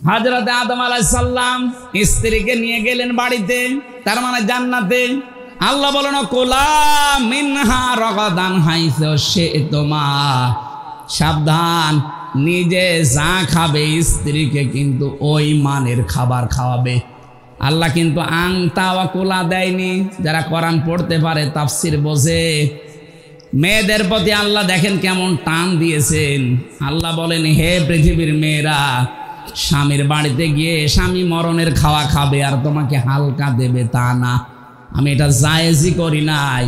হযরত আদম আলাইহিস সালাম স্ত্রীকে নিয়ে গেলেন বাড়িতে, তার মানে জান্নাতে। আল্লাহ বলেন কুলা মিনহা রাগাদান হাইসু শি'তুমা, সাবধান, নিজে যা খাবে স্ত্রীকে কিন্তু ওই মানের খাবার খাওয়াবে। আল্লাহ কিন্তু আংতা ওয়া কুলা দেয়নি। যারা কোরআন পড়তে পারে, তাফসীর বোঝে, মেয়েদের প্রতি আল্লাহ দেখেন কেমন টান দিয়েছেন। আল্লাহ বলেন হে পৃথিবীর মেয়েরা, স্বামীর বাড়িতে গিয়ে স্বামী মরণের খাওয়া খাবে আর তোমাকে হালকা দেবে তা না, আমি এটা জায়েজই করি নাই।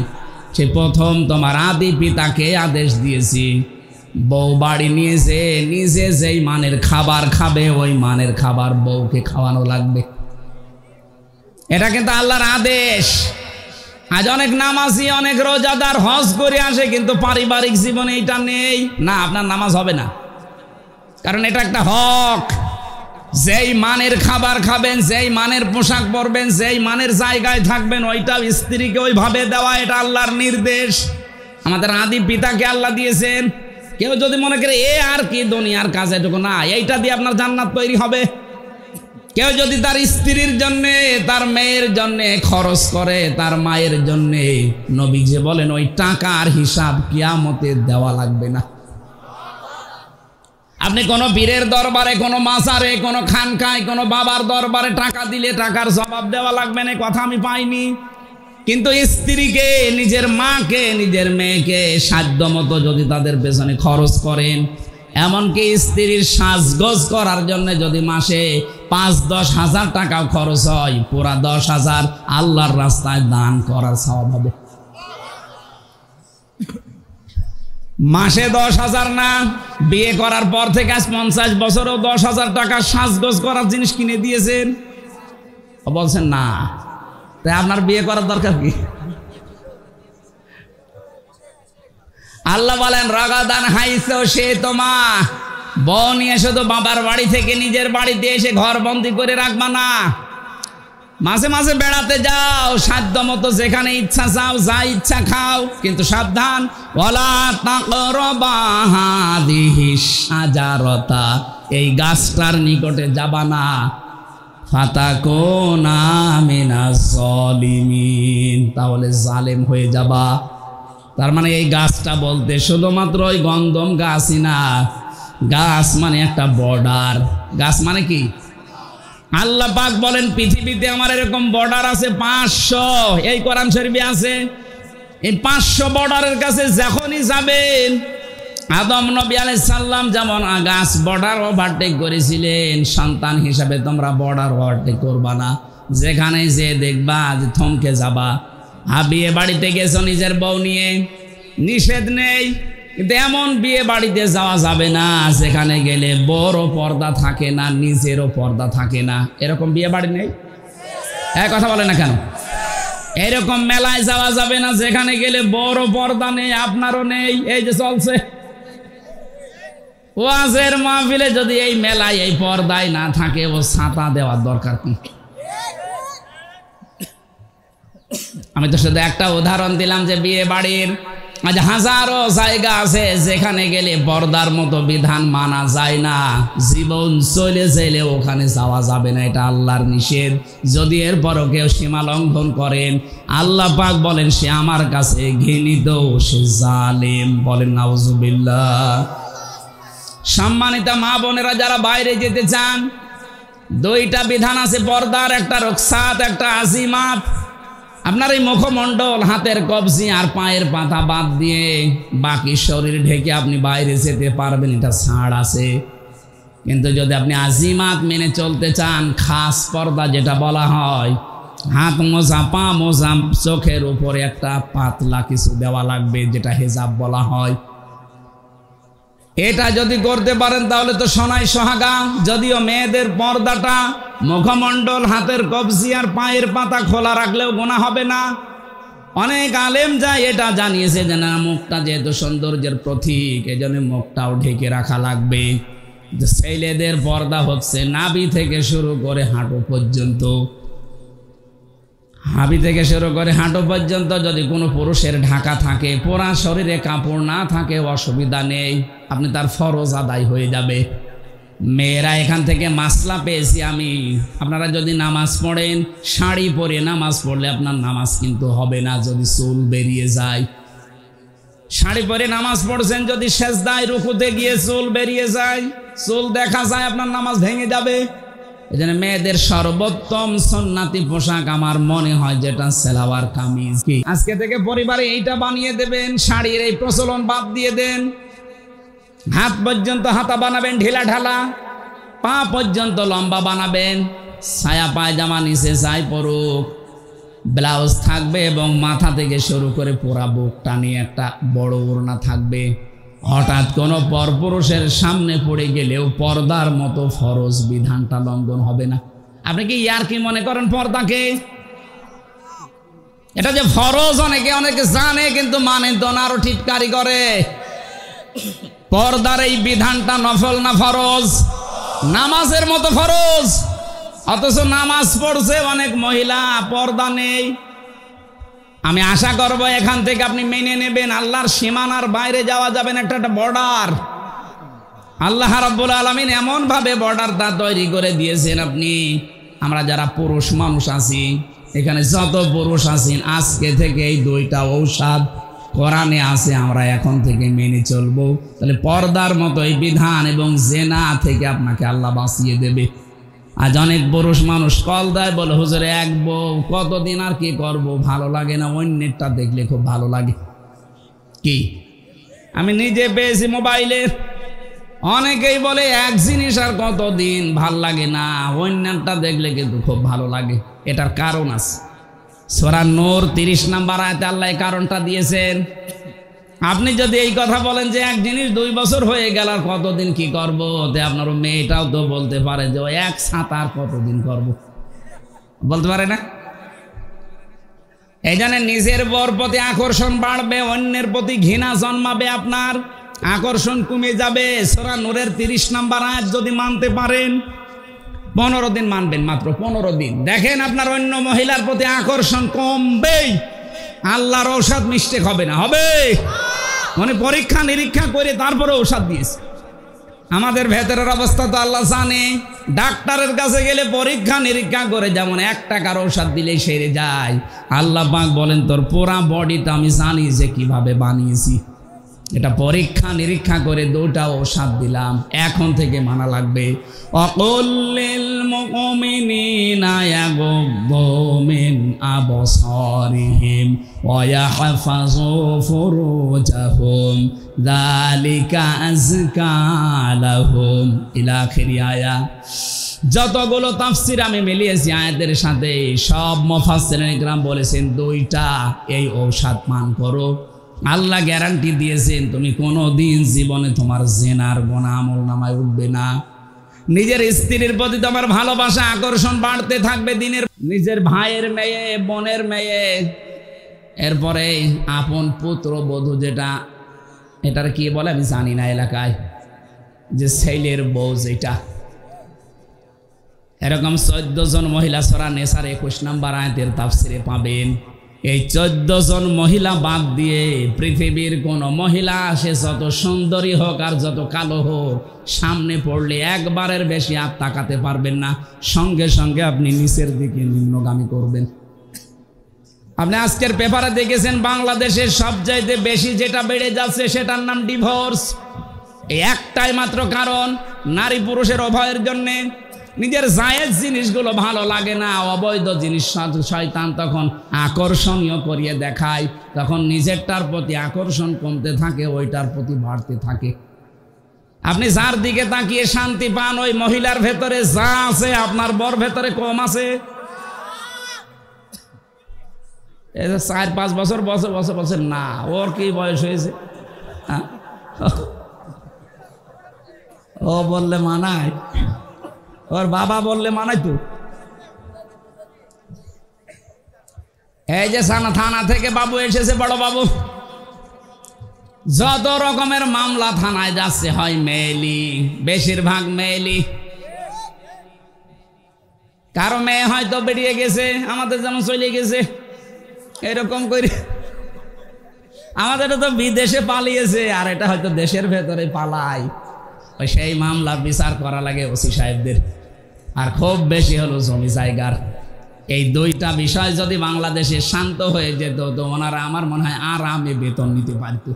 সে প্রথম তোমার আদি পিতাকে আদেশ দিয়েছি, বউ বাড়ি নিয়েছে, নিজে যেই মানের খাবার খাবে ওই মানের খাবার বউকে খাওয়ানো লাগবে। এটা কিন্তু আল্লাহর আদেশ। আজ অনেক নামাজি, অনেক রোজাদার হজ করে আসে, কিন্তু পারিবারিক জীবনে এটা নেই। না, আপনার নামাজ হবে না, কারণ এটা একটা হক। যেই মানের খাবার খাবেন, যেই মানের পোশাক পরবেন, যেই মানের জায়গায় থাকবেন, ওইটাও স্ত্রীকে ওইভাবে দেওয়া, এটা আল্লাহর নির্দেশ। আমাদের আদি পিতাকে আল্লাহ দিয়েছেন। কেউ যদি মনে করে এ আর কি দুনিয়ার কাজ, এটুকু না, এইটা দিয়ে আপনার জান্নাত তৈরি হবে। কেউ যদি তার স্ত্রীর জন্যে, তার মেয়ের জন্যে খরচ করে, তার মায়ের জন্যে, নবীজি বলেন ওই টাকার হিসাব কিয়ামতে দেওয়া লাগবে না। আপনি কোনো পীরের দরবারে, কোনো মাজারে, কোনো খানকায়, কোনো বাবার দরবারে টাকা দিলে টাকার জবাব দেওয়া লাগবে না, কথা আমি পাইনি। কিন্তু স্ত্রীকে, নিজের মাকে, নিজের মেয়েকে সাধ্য মতো যদি তাদের পেছনে খরচ করেন, এমনকি স্ত্রীর সাজগোজ করার জন্য যদি মাসে ৫-১০ হাজার টাকাও খরচ হয়, পুরা ১০,০০০ আল্লাহর রাস্তায় দান করার সওয়াব হবে। মাসে ১০,০০০ না, বিয়ে করার পর থেকে আজ ৫০ বছরেও ১০,০০০ টাকা সাজগোজ করার জিনিস কিনে দিয়েছেন। বলছেন না, তাই আপনার বিয়ে করার দরকার কি? আল্লাহ বলেন রাগাদান হাইসু শি'তুমা, বউ নিয়ে শুধু বাবার বাড়ি থেকে নিজের বাড়িতে এসে ঘর বন্দি করে রাখবা না। মাঝে মাঝে বেড়াতে যাও, সাধ্য মতো যেখানে ইচ্ছা যাও, যা ইচ্ছা খাও, কিন্তু সাবধান, ওয়ালা তাকরাবা হাদিহিশ শাজারাতা, এই গাছটার নিকটে যাবা না, ফাতাকুনা মিনাজ জালিমিন, তাহলে জালেম হয়ে যাবা। তার মানে এই গাছটা বলতে শুধুমাত্র ওই গন্ধম গাছই না, গাছ মানে একটা বর্ডার। গাছ মানে কি? আল্লাহ পাক বলেন পৃথিবীতে আমার এরকম বর্ডার আছে ৫০০, এই কোরআন শরীফে আছে। এই ৫০০ বর্ডারের কাছে যখনই যাবেন, আদম নবী আলাইহিস সালাম যেমন গাছ বর্ডার ওভারটেক করেছিলেন, সন্তান হিসাবে তোমরা বর্ডার ওভারটেক করবা না, যেখানে যে দেখবা যে থমকে যাবা। বিয়ে বাড়িতে গেছো নিজের বউ নিয়ে, নিষেধ নেই, কিন্তু এমন বিয়ে বাড়িতে যাওয়া যাবে না যেখানে গেলে বড় পর্দা থাকে না, নিজেরও পর্দা থাকে না। এরকম বিয়ে বাড়ি নেই? এক কথা বলে না কেন? এরকম মেলায় যাওয়া যাবে না যেখানে গেলে বড় পর্দা নেই, আপনারও নেই। এই যে চলছে ওয়াজের মাহফিলে, যদি এই মেলায় এই পর্দায় না থাকে, ও ছাতা দেওয়ার দরকার কি? আমি তো শুধু একটা উদাহরণ দিলাম যে বিয়ে বাড়ির আজ হাজারো জায়গা আছে যেখানে গেলে পর্দার মতো বিধান মানা যায় না, জীবন চলে যাইলে ওখানে যাওয়া যাবে না, এটা আল্লাহর নিষেধ। যদি এরপরও কেউ সীমা লঙ্ঘন করেন, আল্লাহ পাক বলেন সে আমার কাছে ঘৃণিত, সে জালেম। বলেন নাউজুবিল্লাহ। সম্মানিত মা বোনেরা, যারা বাইরে যেতে চান, দুইটা বিধান আছে পর্দার, একটা রুখসাত, একটা আজিমাত। আপনার এই মুখমণ্ডল, হাতের কবজি আর পায়ের পাতা বাদ দিয়ে বাকি শরীর ঢেকে আপনি বাইরে যেতে পারবেন, এটা ছাড় আছে। কিন্তু যদি আপনি আজিমাত মেনে চলতে চান, খাস পর্দা যেটা বলা হয়, হাত মোজা, পা মোজা, চোখের উপরে একটা পাতলা কিছু দেওয়া লাগবে, যেটা হেজাব বলা হয়। এটা যদি করতে পারেন তাহলে তো সোনায় সোহাগা। যদিও মেয়েদের পর্দাটা মুখমণ্ডল, হাতের কবজি আর পায়ের পাতা খোলা রাখলেও গুনাহ হবে না। অনেক আলেম যায় এটা জানিয়েছে যে না, মুখটা যেহেতু সৌন্দর্যের প্রতীক, এজন্য মুখটাও ঢেকে রাখা লাগবে। ছেলেদের পর্দা হচ্ছে নাভি থেকে শুরু করে হাঁটু পর্যন্ত। হাবি থেকে শুরু করে হাঁটু পর্যন্ত যদি কোনো পুরুষের ঢাকা থাকে, পুরা শরীরে কাপড় না থাকে, অসুবিধা নেই, আপনি তার ফরজ আদায় হয়ে যাবে। মেয়েরা এখান থেকে মাসলা পেয়েছি আমি, আপনারা যদি নামাজ পড়েন শাড়ি পরে নামাজ পড়লে আপনার নামাজ কিন্তু হবে না যদি চুল বেরিয়ে যায়। শাড়ি পরে নামাজ পড়ছেন, যদি সেজদায় রুকুতে গিয়ে চুল বেরিয়ে যায়, চুল দেখা যায়, আপনার নামাজ ভেঙে যাবে। এজন্য মেয়েদের সর্বোত্তম সুন্নাতি পোশাক আমার মনে হয় যেটা সালোয়ার কামিজ। কি আজকে থেকে পরিবারে এইটা বানিয়ে দেবেন, শাড়ির এই প্রচলন বাদ দিয়ে দেন। হাত পর্যন্ত হাতা বানাবেন ঢিলা ঢালা, পা পর্যন্ত লম্বা বানাবেন, ছায়া পায়জামা নিচে চাই পরুক, ব্লাউজ থাকবে এবং মাথা থেকে শুরু করে পুরা বুক টানিয়ে একটা বড় ওড়না থাকবে। হঠাৎ কোনো পরপুরুষের সামনে পড়ে গেলেও পর্দার মতো ফরজ বিধানটা লঙ্ঘন হবে না। আপনি কি ইয়ার কি মনে করেন পর্দাকে? এটা যে ফরজ অনেকে জানে কিন্তু মানে তো না, আরো ঠিককারি করে। পর্দার এই বিধানটা নফল না ফরজ? নামাজের মতো ফরজ, অথচ নামাজ পড়ছে অনেক মহিলা, পর্দা নেই। আমি আশা করব এখান থেকে আপনি মেনে নেবেন আল্লাহর সীমানার বাইরে যাওয়া যাবে না, একটা বর্ডার আল্লাহ রাব্বুল আলামিন এমন ভাবে বর্ডারটা তৈরি করে দিয়েছেন। আপনি আমরা যারা পুরুষ মানুষ আছি এখানে, যত পুরুষ আছেন, আজকে থেকে এই দুইটা ঔষধ কোরআনে আছে, আমরা এখন থেকে মেনে চলবো। তাহলে পর্দার মতো এই বিধান এবং জেনা থেকে আপনাকে আল্লাহ বাঁচিয়ে দেবে। আজ অনেক পুরুষ মানুষ কল দেয়, বলে হুজুর এক বউ, কতদিন আর কি করব, ভালো লাগে না, অন্যেরটা দেখলে খুব ভালো লাগে। কি আমি নিজে পেয়েছি মোবাইলে, অনেকেই বলে এক জিনিস আর কতদিন ভাল লাগে না, অন্যটা দেখলে কিন্তু খুব ভালো লাগে। এটার কারণ আছে, সূরা নূর 30 নম্বর আয়াতে আল্লাহ এই কারণটা দিয়েছেন। আপনি যদি এই কথা বলেন যে এক জিনিস 2 বছর হয়ে গেল আর কতদিন কি করবো, আপনার মেয়েটাও তো বলতে পারে যে এক ছাতা আর কতদিন করব, বলতে পারে না? এই জন্য নিজের বর প্রতি আকর্ষণ বাড়বে, অন্যের প্রতি ঘৃণা জন্মাবে, আপনার আকর্ষণ কমে যাবে। সূরা নূরের 30 নম্বর আয়াত যদি মানতে পারেন, 15 দিন মানবেন, মাত্র 15 দিন, দেখেন আপনার অন্য মহিলার প্রতি আকর্ষণ কমবেই। আল্লাহর ঔষধ মিস্টেক হবে না, হবে মানে পরীক্ষা নিরীক্ষা করে তারপরে ঔষধ দিয়েছে। আমাদের ভেতরের অবস্থা তো আল্লাহ জানে। ডাক্তারের কাছে গেলে পরীক্ষা নিরীক্ষা করে যেমন 1 টাকার ঔষধ দিলেই সেরে যায়, আল্লাহ পাক বলেন তোর পুরা বডিটা আমি জানি যে কিভাবে বানিয়েছি, এটা পরীক্ষা নিরীক্ষা করে 2টা ঔষধ দিলাম, এখন থেকে মানা লাগবে। অকুল্লিল মুমিনিনা ইয়াগুদ্দু মিন আবসারিহিম ওয়া ইয়াহফাযু ফুরুজাহুম যালিকা আযকা লাহুম ইলা আখির আয়াত। যতগুলো তাফসীর আমি মিলিয়েছি আয়াতের সাথে, সব মুফাসসিরিন ইকরাম বলেছেন 2টা এই ঔষধ পান করো। আল্লাহ গ্যারান্টি দিয়েছেন তুমি কোনোদিন জীবনে তোমার জিনার গুনাহ আমলনামায় উঠবে না। নিজের স্ত্রীর প্রতি তোমার ভালোবাসা আকর্ষণ বাড়তে থাকবে দিনের, নিজের ভাইয়ের মেয়ে, বোনের মেয়ে, এরপরে আপন পুত্র বধূ, যেটা এটার কি বলে আমি জানি না এলাকায়, যে ছেলের বউ, যেটা এরকম 14 জন মহিলা সূরা নেসার 21 নম্বর আয়াতের তাফসিরে পাবেন। এই 14 জন মহিলা বাদ দিয়ে পৃথিবীর কোন মহিলা, সে যত সুন্দরী হোক আর যত কালো হোক, সামনে পড়লে একবারের বেশি আর তাকাতে পারবেন না, সঙ্গে সঙ্গে আপনি নিচের দিকে নিম্নগামী করবেন। আপনি আজকের পেপারে দেখেছেন বাংলাদেশের সবচাইতে বেশি যেটা বেড়ে যাচ্ছে সেটার নাম ডিভোর্স। এই একটাই মাত্র কারণ, নারী পুরুষের উভয়ের জন্যে। নিজের জায়েজ জিনিসগুলো ভালো লাগে না, অবৈধ জিনিস শয়তান তখন আকর্ষণীয় করিয়ে দেখায়, তখন নিজেরটার প্রতি আকর্ষণ কমতে থাকে, ওইটার প্রতি বাড়তে থাকে। আপনি যার দিকে তাকিয়ে শান্তি পান, ওই মহিলার ভেতরে যা আছে আপনার বর ভেতরে কম আছে। 4-5 বছর বছর না, ওর কি বয়স হয়েছে? ও বললে মানায়, ওর বাবা বললে মানায় তো। এই যে থানা থেকে বাবু এসেছে, বড় বাবু, যত রকমের মামলা থানায় যাচ্ছে হয় মেয়েলি, বেশিরভাগ মেয়েলি। কারো মেয়ে হয়তো বেরিয়ে গেছে, আমাদের যেমন চলে গেছে, এরকম করে। আমাদের তো বিদেশে পালিয়েছে, আর এটা হয়তো দেশের ভেতরে পালায়। সেই মামলা বিচার করা লাগে ওসি সাহেবদের, আর খুব বেশি হলো জমি জায়গার। এই দুইটা বিষয় যদি বাংলাদেশে শান্ত হয়ে যেত তো ওনারা আমার মনে হয় আরামে বেতন নিতে পারত।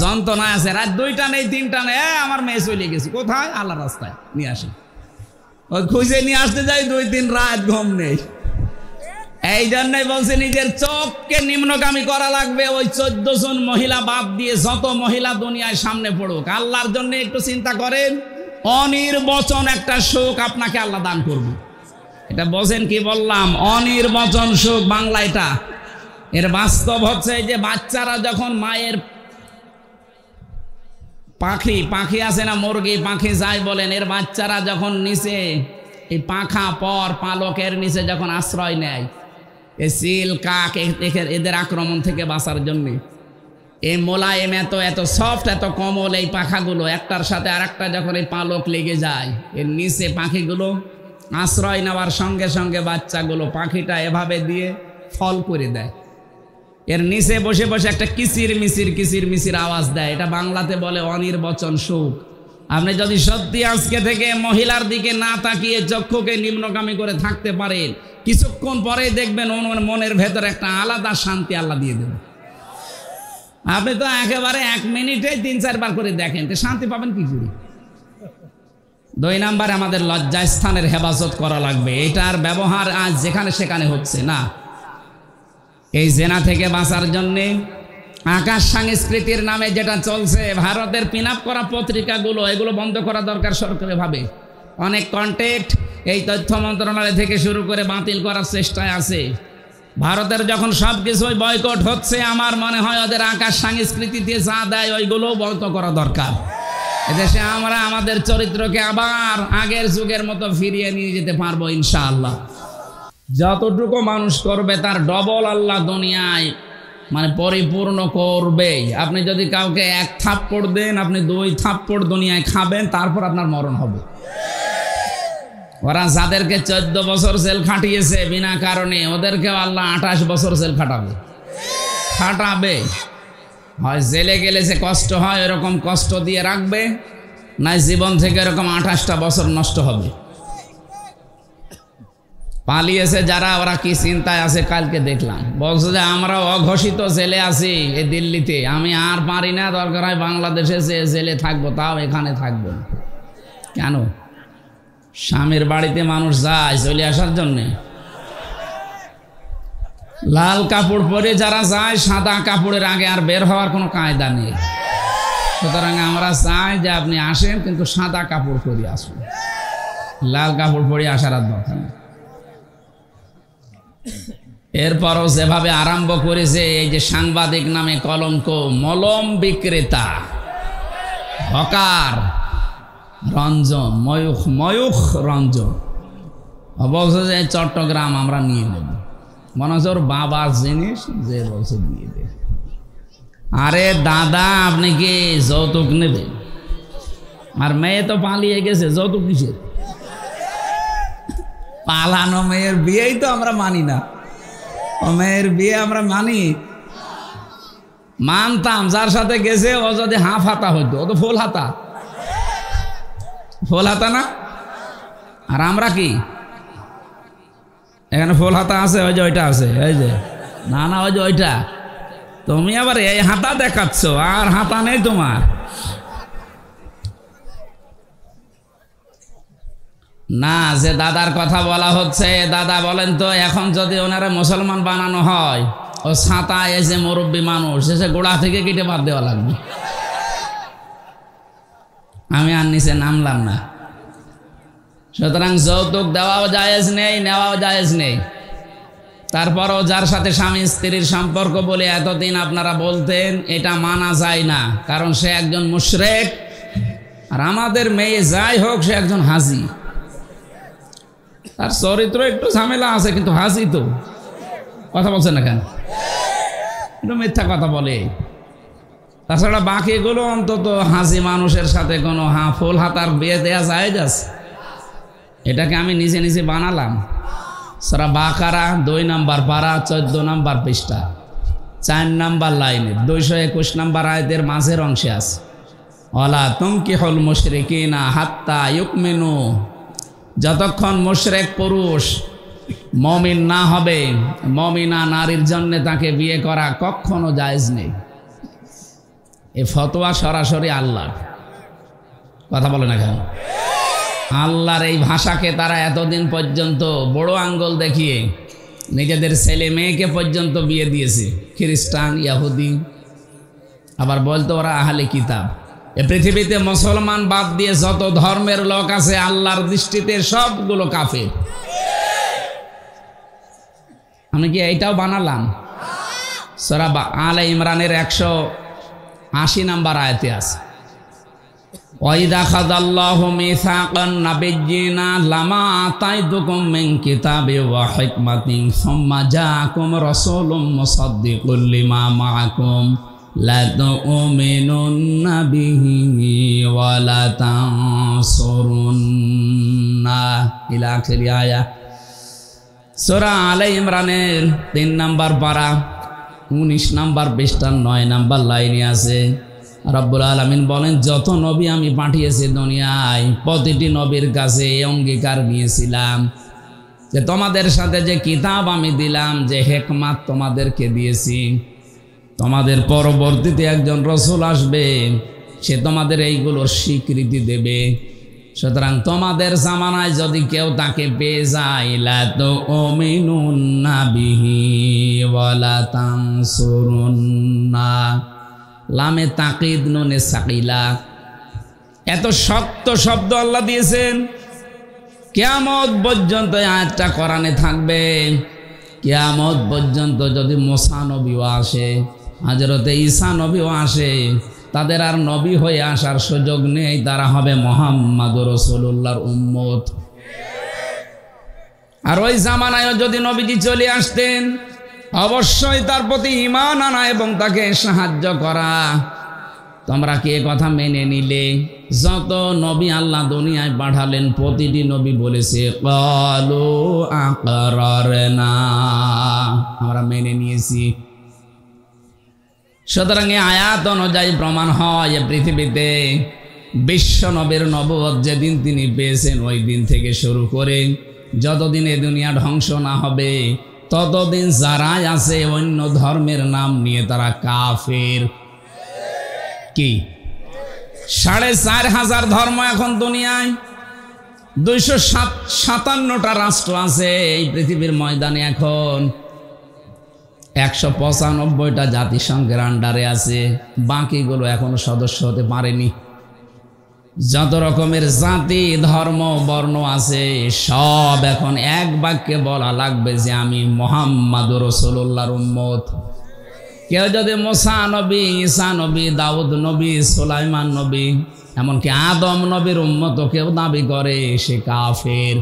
যন্ত্রণা আছে, রাত 2টা নেই 3টা নেই, আমার মেয়ে চলে গেছে কোথায়, আল্লাহ রাস্তায় নিয়ে আসে, ওই খুঁজে নিয়ে আসতে যাই 2-3 রাত ঘুম নেই। এই জন্যই বলছে নিজের চোখকে নিম্নগামী করা লাগবে। ওই 14 জন মহিলা বাদ দিয়ে যত মহিলা দুনিয়ায় সামনে পড়ুক, আল্লাহর জন্য একটু চিন্তা করেন, অনির্বচন একটা সুখ আপনাকে আল্লাহ দান করবে। এটা বোঝেন কি বললাম? অনির্বচন সুখ বাংলা এটা। এর বাস্তব হচ্ছে যে বাচ্চারা যখন মায়ের পাখি আছে না, মুরগি পাখি যাই বলেন, এর বাচ্চারা যখন নিচে এই পাখা পর পালকের নিচে যখন আশ্রয় নেয়, এই চিল কাক এদের আক্রমণ থেকে বাঁচার জন্য, এই মোলায়েম এত সফট এত কোমল এই পাখাগুলো, একটার সাথে আর একটা যখন এই পালক লেগে যায়, এর নিচে পাখিগুলো আশ্রয় নেওয়ার সঙ্গে সঙ্গে বাচ্চাগুলো পাখিটা এভাবে দিয়ে ফল করে দেয়। এর নিচে বসে বসে একটা কিচির মিচির আওয়াজ দেয়। এটা বাংলাতে বলে অনির্বচন সুখ। আপনি যদি সত্যি আজকে থেকে মহিলার দিকে না তাকিয়ে চক্ষুকে নিম্নগামী করে থাকতে পারেন, কিছুক্ষণ পরে দেখবেন মনের ভেতর একটা আলাদা শান্তি আল্লাহ দিয়ে দেবে। আপনি তো একেবারে 1 মিনিটে 3-4 বার করে দেখেন, তো শান্তি পাবেন কি করে? 2 নাম্বার, আমাদের লজ্জাস্থানের হেফাজত করা লাগবে। এটার ব্যবহার আজ যেখানে সেখানে হচ্ছে না। এই জেনা থেকে বাঁচার জন্যে আকাশ সংস্কৃতির নামে যেটা চলছে, ভারতের পিন আপ করা পত্রিকাগুলো, এগুলো বন্ধ করা দরকার সরকারি ভাবে। অনেক কন্টেন্ট এই তথ্য মন্ত্রণালয় থেকে শুরু করে বাতিল করার চেষ্টায় আছে। ভারতের যখন সব কিছুই বয়কট হচ্ছে, আমার মনে হয় ওদের আকাশ সংস্কৃতিতে যা দেয় ওইগুলো বন্ধ করা দরকার। এদেশে আমরা আমাদের চরিত্রকে আবার আগের যুগের মতো ফিরিয়ে নিয়ে যেতে পারবো ইনশাআল্লাহ। যতটুকু মানুষ করবে তার ডবল আল্লাহ দুনিয়ায় মানে পরিপূর্ণ করবেই। আপনি যদি কাউকে 1 থাপ্পড় দেন, আপনি 2 থাপ্পড় দুনিয়ায় খাবেন, তারপর আপনার মরণ হবে। ওরা যাদেরকে 14 বছর জেল খাটিয়েছে বিনা কারণে, ওদেরকেও আল্লাহ 28 বছর জেল খাটাবে। হয় জেলে গেলে যে কষ্ট হয় এরকম কষ্ট দিয়ে রাখবে, না জীবন থেকে এরকম 28টা বছর নষ্ট হবে। পালিয়েছে যারা, ওরা কি চিন্তায় আছে কালকে দেখলাম, বলছে যে আমরা অঘোষিত জেলে আছি এই দিল্লিতে, আমি আর পারি না, দরকার হয় বাংলাদেশে যে জেলে থাকবো, তাও এখানে থাকবো না। কেন? স্বামীর বাড়িতে মানুষ যায় চলে আসার জন্যে। লাল কাপড় পরে যারা যায়, সাদা কাপড়ের আগে আর বের হওয়ার কোনো কায়দা নেই। সুতরাং আমরা চাই যে আপনি আসেন, কিন্তু সাদা কাপড় পরে আসুন, লাল কাপড় পরে আসার আর দরকার নেই। এরপরও যেভাবে আরম্ভ করেছে এই যে সাংবাদিক নামে কলঙ্ক, মলম বিক্রেতা, হকার রঞ্জন, ময়ূখ রঞ্জন বলছে যে চট্টগ্রাম আমরা নিয়ে নেব, মনে হচ্ছে ওর বাবার জিনিস, যে বলছে দিয়ে দে। আরে দাদা, আপনি কি যৌতুক নেবেন? আর মেয়ে তো পালিয়ে গেছে, যৌতুক কিসের? পালানো মেয়ের বিয়েই তো আমরা মানি না। ও মেয়ের বিয়ে আমরা মানতাম, যার সাথে গেছে ও যদি হাফ হাতা হইতো, ও তো ফুল হাতা না। আর আমরা কি এখানে ফুল হাতা আছে, ওই যে ওইটা আছে, এই যে না ওই যে ওইটা। তুমি আবার এই হাতা দেখাচ্ছ, আর হাতা নেই তোমার। না, যে দাদার কথা বলা হচ্ছে, দাদা বলেন তো, এখন যদি ওনারা মুসলমান বানানো হয়, ও ছাতা এসে মুরব্বী মানুষ এসে গোড়া থেকে কেটে বাদ দেওয়া লাগবে। আমি আর নিচে নামলাম না। সুতরাং যৌতুক দেওয়াও জায়েজ নেই, নেওয়াও জায়েজ নেই। তারপরও যার সাথে স্বামী স্ত্রীর সম্পর্ক বলে এতদিন আপনারা বলতেন, এটা মানা যায় না, কারণ সে একজন মুশরিক। আর আমাদের মেয়ে যাই হোক, সে একজন হাজি, তার চরিত্র একটু ঝামেলা আছে, কিন্তু হাজি তো। কথা বলছেন না কেন? একটু মিথ্যা কথা বলে। তাছাড়া বাকিগুলো অন্তত হাজি মানুষের সাথে কোনো ফুল হাতার বিয়ে দেওয়া যায় যাচ্ছে। এটাকে আমি নিজে বানালাম। সূরা বাকারা 2 নম্বর পারা 14 নম্বর পৃষ্ঠা 4 নম্বর লাইনের 221 নম্বর আয়াতের মাঝের অংশে আছে। ওয়ালা তুনকিহুল মুশরিকিনা হাত্তা ইউমিনু, যতক্ষণ মুশরিক পুরুষ মুমিন না হবে, মুমিনা নারীর জন্য তাকে বিয়ে করা কখনো জায়েজ নেই। এই ফতোয়া সরাসরি আল্লাহর কথা, বলে না কেন? আল্লাহর এই ভাষাকে তারা এতদিন পর্যন্ত বড় আঙ্গুল দেখিয়ে নিজেদের ছেলে মেয়েকে পর্যন্ত বিয়ে দিয়েছে, খ্রিস্টান, ইহুদি, আবার বলতো ওরা আহলে কিতাব। এ পৃথিবীতে মুসলমান বাদ দিয়ে যত ধর্মের লোক আছে আল্লাহর দৃষ্টিতে সবগুলো কাফের। আমি কি এইটাও বানালাম? সূরা আলে ইমরানের 180 নম্বর আয়াতে আছে, ওয়াইদা খাযাল্লাহু মিসাকান নাবিয়্যিনা লামা আতাইতুকুম মিন কিতাবি ওয়া হিকমাতিন সুম্মা জাআকুম রাসূলুম মুসাদ্দিকুল লিমা মাআকুম লা তু'মিনুন্না বিহি ওয়া লা তানসুরুন্না ইলা আখির আয়াত। সূরা আলে ইমরানের 3 নম্বর পারা 19 নম্বর পৃষ্ঠার 9 নম্বর লাইনে আছে, রব্বুল আলামিন বলেন, যত নবী আমি পাঠিয়েছি দুনিয়ায় প্রতিটি নবীর কাছে এই অঙ্গীকার নিয়েছিলাম যে তোমাদের সাথে যে কিতাব আমি দিলাম, যে হিকমত তোমাদেরকে দিয়েছি, তোমাদের পরবর্তীতে একজন রাসূল আসবে, সে তোমাদের এইগুলোর স্বীকৃতি দেবে। সুতরাং তোমাদের জামানায় যদি কেউ তাকে পেয়ে যায়, লা তু'মিনুন্না বিহি ওয়া লা তানসুরুন্না, লামে তাকিদ নুনে সাকিলা, এত শক্ত শব্দ আল্লাহ দিয়েছেন। কিয়ামত পর্যন্ত আয়াতটা কোরআনে থাকবে। কিয়ামত পর্যন্ত যদি মুসা নবীও আসে, হযরতে ঈসা নবীও আসে, তাদের আর নবী হয়ে আসার সুযোগ নেই, তারা হবে মুহাম্মদুর রাসূলুল্লাহর উম্মত। আর ওই জামানায় যদি নবীজি চলে আসতেন, অবশ্যই তার প্রতি ঈমান আনা এবং তাকে সাহায্য করা। তোমরা কি এই কথা মেনে নিলে? যত নবী আল্লাহ দুনিয়ায় পাঠালেন প্রতিটি নবী বলেছে ক্বালু আকরারনা, আমরা মেনে নিয়েছি। সুতরাং এই আয়াত অনুযায়ী প্রমাণ হয় পৃথিবীতে বিশ্ব নবীর নবুয়ত যেদিন তিনি পেয়েছেন ওই দিন থেকে শুরু করে যতদিন এ দুনিয়া ধ্বংস না হবে ততদিন যারাই আছে অন্য ধর্মের নাম নিয়ে তারা কাফের। কি 4500 ধর্ম এখন দুনিয়ায়, 257টা রাষ্ট্র আছে এই পৃথিবীর ময়দানে। এখন 195টা জাতিসংঘের আন্ডারে আছে, বাকিগুলো এখনো সদস্য হতে পারেনি। যত রকমের জাতি ধর্ম বর্ণ আছে সব এখন এক বাক্যে বলা লাগবে যে আমি মুহাম্মাদুর রাসূলুল্লাহর উম্মত। কেউ যদি মুসা নবী, ঈসা নবী, দাউদ নবী, সুলাইমান নবী, এমনকি আদম নবীর উম্মত কেউ দাবি করে, সে কাফের।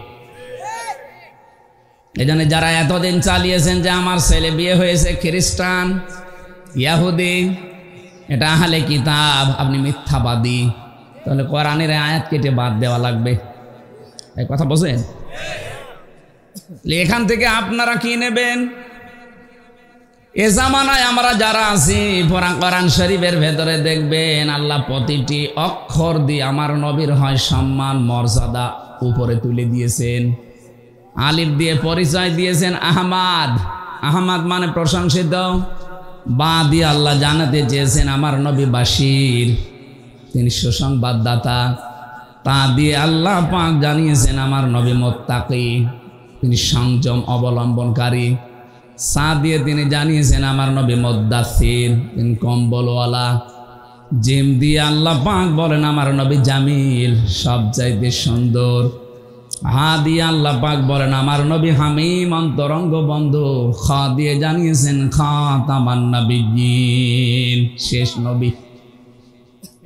এজন্য যারা এতদিন চালিয়েছেন যে আমার ছেলে বিয়ে হয়েছে খ্রিস্টান, ইহুদি, এটা আহলে কিতাব, আপনি মিথ্যাবাদী। তাহলে কোরআনের আয়াত কেটে বাদ দেওয়া লাগবে। এই কথা বোঝেন? এখান থেকে আপনারা কি নেবেন? এ জামানায় আমরা যারা আছি কোরআন শরীফের ভেতরে দেখবেন আল্লাহ প্রতিটি অক্ষর দিয়ে আমার নবীর হয় সম্মান মর্যাদা উপরে তুলে দিয়েছেন। আলিফ দিয়ে পরিচয় দিয়েছেন আহমাদ, আহমাদ মানে প্রশংসিত। বা দিয়ে আল্লাহ জানাতে চেয়েছেন আমার নবী বাশির, তিনি সুসংবাদদাতা। তা দিয়ে আল্লাহ পাক জানিয়েছেন আমার নবী মুত্তাকি, তিনি সংযম অবলম্বনকারী। সা দিয়ে তিনি জানিয়েছেন আমার নবী মুদ্দাসির, তিনি কম্বলওয়ালা। জিম দিয়ে আল্লাহ পাক বলেন আমার নবী জামিল, সব চাইতে সুন্দর। হা দিয়ে আল্লাহ পাক বলেন আমার নবী হামিম, অন্তরঙ্গ বন্ধু। খ দিয়ে জানিয়েছেন খাতামান নবিয়্যিন, শেষ নবী।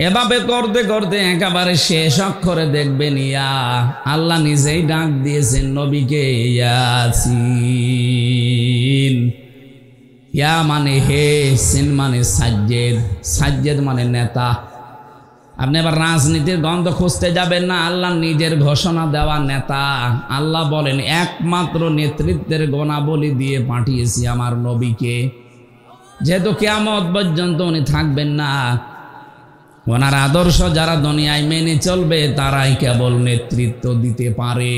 এভাবে করতে করতে একেবারে শেষ অক্ষরে দেখবেন ইয়া, আল্লাহ নিজেই ডাক দিয়েছেন নবীকে ইয়াসিন। ইয়া মানে হে, সিন মানে সাজ্জেদ, সাজ্জেদ মানে নেতা। আপনি এবার রাজনীতির গন্ধ খুঁজতে যাবেন না, আল্লাহ নিজের ঘোষণা দেওয়া নেতা। আল্লাহ বলেন একমাত্র নেতৃত্বের গুণাবলী দিয়ে পাঠিয়েছি আমার নবীকে। যেহেতু কিয়ামত পর্যন্ত উনি থাকবেন না, ওনার আদর্শ যারা দুনিয়ায় মেনে চলবে তারাই কেবল নেতৃত্ব দিতে পারে।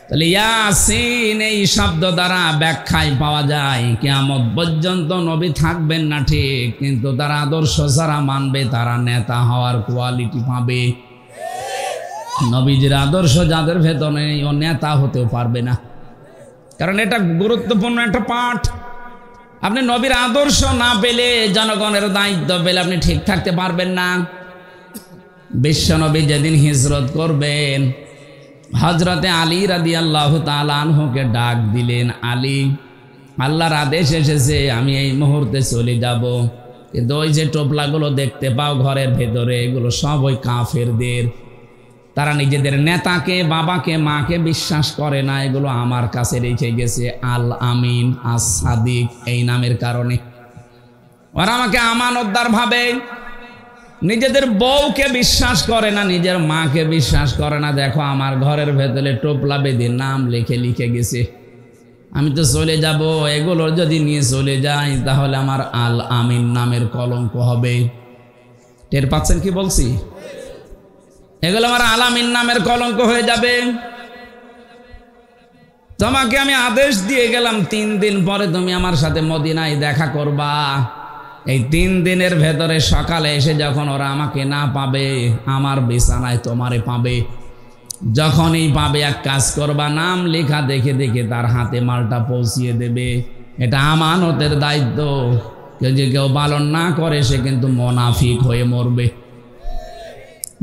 তাহলে ইয়াসিন এই শব্দ দ্বারা ব্যাখ্যায় পাওয়া যায় কিয়ামত পর্যন্ত নবী থাকবেন না ঠিক, কিন্তু তারা আদর্শ যারা মানবে তারা নেতা হওয়ার কোয়ালিটি পাবে। নবীজির আদর্শ যাদের ভেতরে নেই ও নেতা হতেও পারবে না, কারণ এটা গুরুত্বপূর্ণ একটা পাঠ। আপনি নবীর আদর্শ না পেলে, জনগণের দায়িত্ব পেলে আপনি ঠিক থাকতে পারবেন না। বিশ্বনবী যেদিন হিজরত করবেন, হজরতে আলী রাদিয়াল্লাহু তাআলা আনহুকে ডাক দিলেন, আলী, আল্লাহর আদেশ এসেছে আমি এই মুহূর্তে চলে যাব, কিন্তু ওই যে টোপলাগুলো দেখতে পাও ঘরের ভেতরে, এগুলো সব ওই কাফেরদের। তারা নিজেদের নেতাকে, বাবাকে, মাকে বিশ্বাস করে না, এগুলো আমার কাছে রেখে গেছে আল আমিন, আস সাদিক এই নামের কারণে। ওরা আমাকে আমানতদার ভাবে। নিজেদের বউকে বিশ্বাস করে না, নিজের মাকে বিশ্বাস করে না। দেখো আমার ঘরের ভেতরে টোপলা বেঁধে নাম লিখে লিখে গেছে, আমি তো চলে যাব, এগুলো যদি নিয়ে চলে যাই তাহলে আমার আল আমিন নামের কলঙ্ক হবে। টের পাচ্ছেন কি বলছি? এগুলো আমার আল আমিন নামের কলঙ্ক হয়ে যাবে। তোমাকে আমি আদেশ দিয়ে গেলাম 3 দিন পরে তুমি আমার সাথে মদিনায় দেখা করবা। এই 3 দিনের ভেতরে সকালে এসে যখন ওরা আমাকে না পাবে, আমার বিছানায় তোমারে পাবে। যখনই পাবে এক কাজ করবা, নাম লেখা দেখে দেখে তার হাতে মালটা পৌঁছিয়ে দেবে। এটা আমানতের দায়িত্ব। কেউ যে কেউ পালন না করে সে কিন্তু মুনাফিক হয়ে মরবে।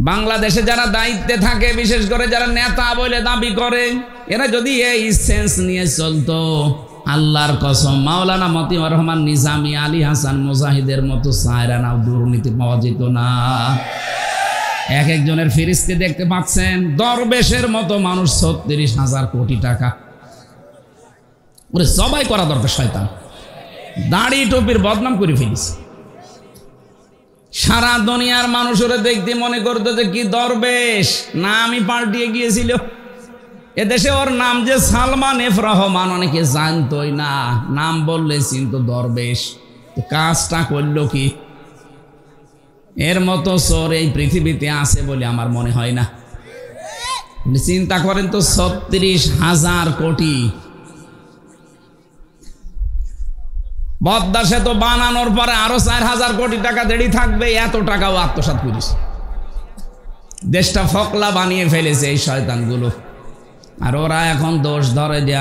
বাংলাদেশে যারা দায়িত্বে থাকে, বিশেষ করে যারা নেতা বলে দাবি করে, এরা যদি এই সেন্স নিয়ে চলতো, আল্লাহর কসম মাওলানা মতিউর রহমান নিজামী, আলী হাসান মুজাহিদের মতো সায়রানাও দুর্নীতি পাওয়া যেত না। এক একজনের ফিরিস্তি দেখতে পাচ্ছেন, দরবেশের মতো মানুষ 36,000 কোটি টাকা। ওরে সবাই করা দরকার, শয়তান দাড়ি টুপির বদনাম করে ফেলিস। সারা দুনিয়ার মানুষেরা দেখতে মনে করতো যে কি দরবেশ, নামই পাল্টিয়ে গিয়েছিল। এদেশে ওর নাম যে সালমান এফ রহমান, অনেকে জানতোই না, নাম বললে চিনতো দরবেশ। তো কাজটা করলো কি? এর মতো চোর এই পৃথিবীতে আছে বলে আমার মনে হয় না। চিন্তা করেন তো, 36,000 কোটি। পদ্মা সেতু বানানোর পরে আরো 4,000 কোটি টাকা দেরি থাকবে, এত টাকাও আত্মসাৎ করিস। দেশটা ফকলা বানিয়ে ফেলেছে এই শয়তানগুলো। আর ওরা এখন দোষ ধরে যে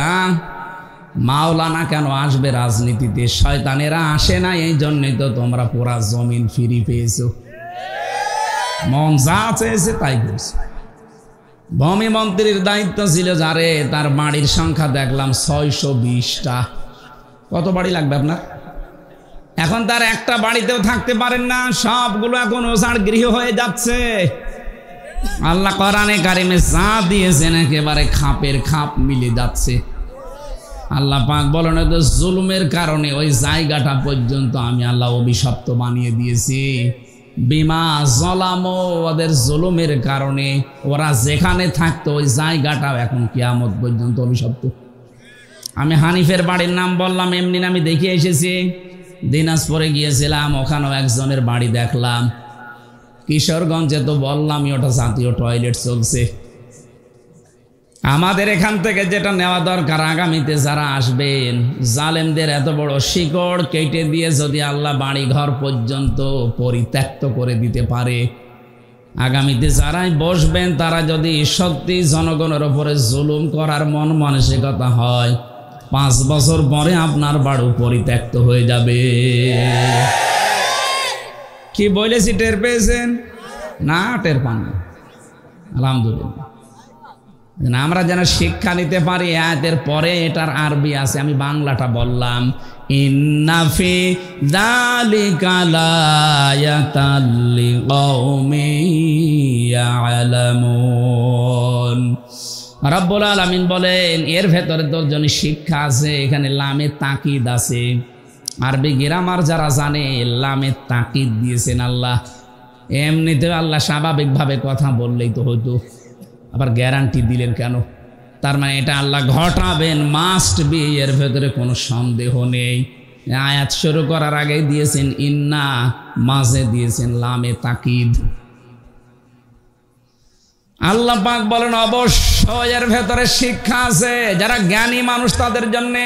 মাওলানা কেন আসবে রাজনীতিতে। শয়তানেরা আসে না, এই জন্যই তো তোমরা পুরা জমিন ফিরি পেয়েছো। মন যা চেয়েছে তাই করছে। ভূমি মন্ত্রীর দায়িত্ব ছিল যারে, তার বাড়ির সংখ্যা দেখলাম 620টা। কত বাড়ি লাগবে আপনার? এখন তার একটা বাড়িতেও থাকতে পারেন না, সবগুলো এখন ওসার গৃহ হয়ে যাচ্ছে। আল্লাহ কোরআনে কারিমে যা দিয়েছেন একেবারে খাপের খাপ মিলে যাচ্ছে। আল্লাহ পাক বলেন, তো জুলুমের কারণে ওই জায়গাটা পর্যন্ত আমি আল্লাহ অভিশপ্ত বানিয়ে দিয়েছি। বিমা জলামো, ওদের জুলুমের কারণে ওরা যেখানে থাকতো ওই জায়গাটাও এখন কিয়ামত পর্যন্ত অভিশপ্ত। আমি হানিফের বাড়ির নাম বললাম এমনি না, আমি দেখে এসেছি। দিনাজপুরে গিয়েছিলাম, ওখানেও একজনের বাড়ি দেখলাম। কিশোরগঞ্জে তো বললামই, ওটা জাতীয় টয়লেট চলছে। আমাদের এখান থেকে যেটা নেওয়া দরকার, আগামীতে যারা আসবেন, জালেমদের এত বড় শিকড় কেটে দিয়ে যদি আল্লাহ বাড়ি ঘর পর্যন্ত পরিত্যক্ত করে দিতে পারে, আগামীতে যারাই বসবেন তারা যদি সত্যি জনগণের উপরে জুলুম করার মন মানসিকতা হয়, 5 বছর পরে আপনার বাড়ি পরিত্যক্ত হয়ে যাবে। কি বলেছি টের পেয়েছেন? না, টের পান না। আলহামদুলিল্লাহ। আমরা যেন শিক্ষা নিতে পারি। আয়াতের পরে এটার আরবি আছে, আমি বাংলাটা বললাম। ইন্না ফি যালিকা লায়াতাল লিকাউমিন ইয়ালামুন। রব্বুল আলামিন বলেন, এর ভেতরে তোর জন্য শিক্ষা আছে। এখানে লামে তাকিদ আছে। আরবি গ্রামার যারা জানে, লামে তাকিদ দিয়েছেন আল্লাহ। এমনিতে আল্লাহ স্বাভাবিকভাবে কথা বললেই তো হতো, আবার গ্যারান্টি দিলেন কেন? তার মানে এটা আল্লাহ ঘটাবেন, মাস্ট বি, এর ভেতরে কোনো সন্দেহ নেই। আয়াত শুরু করার আগেই দিয়েছেন ইন্না মাঝে দিয়েছেন লামে তাকিদ। আল্লাহ পাক বলেন অবশ্যই এর ভেতরে শিক্ষা আছে যারা জ্ঞানী মানুষ তাদের জন্য।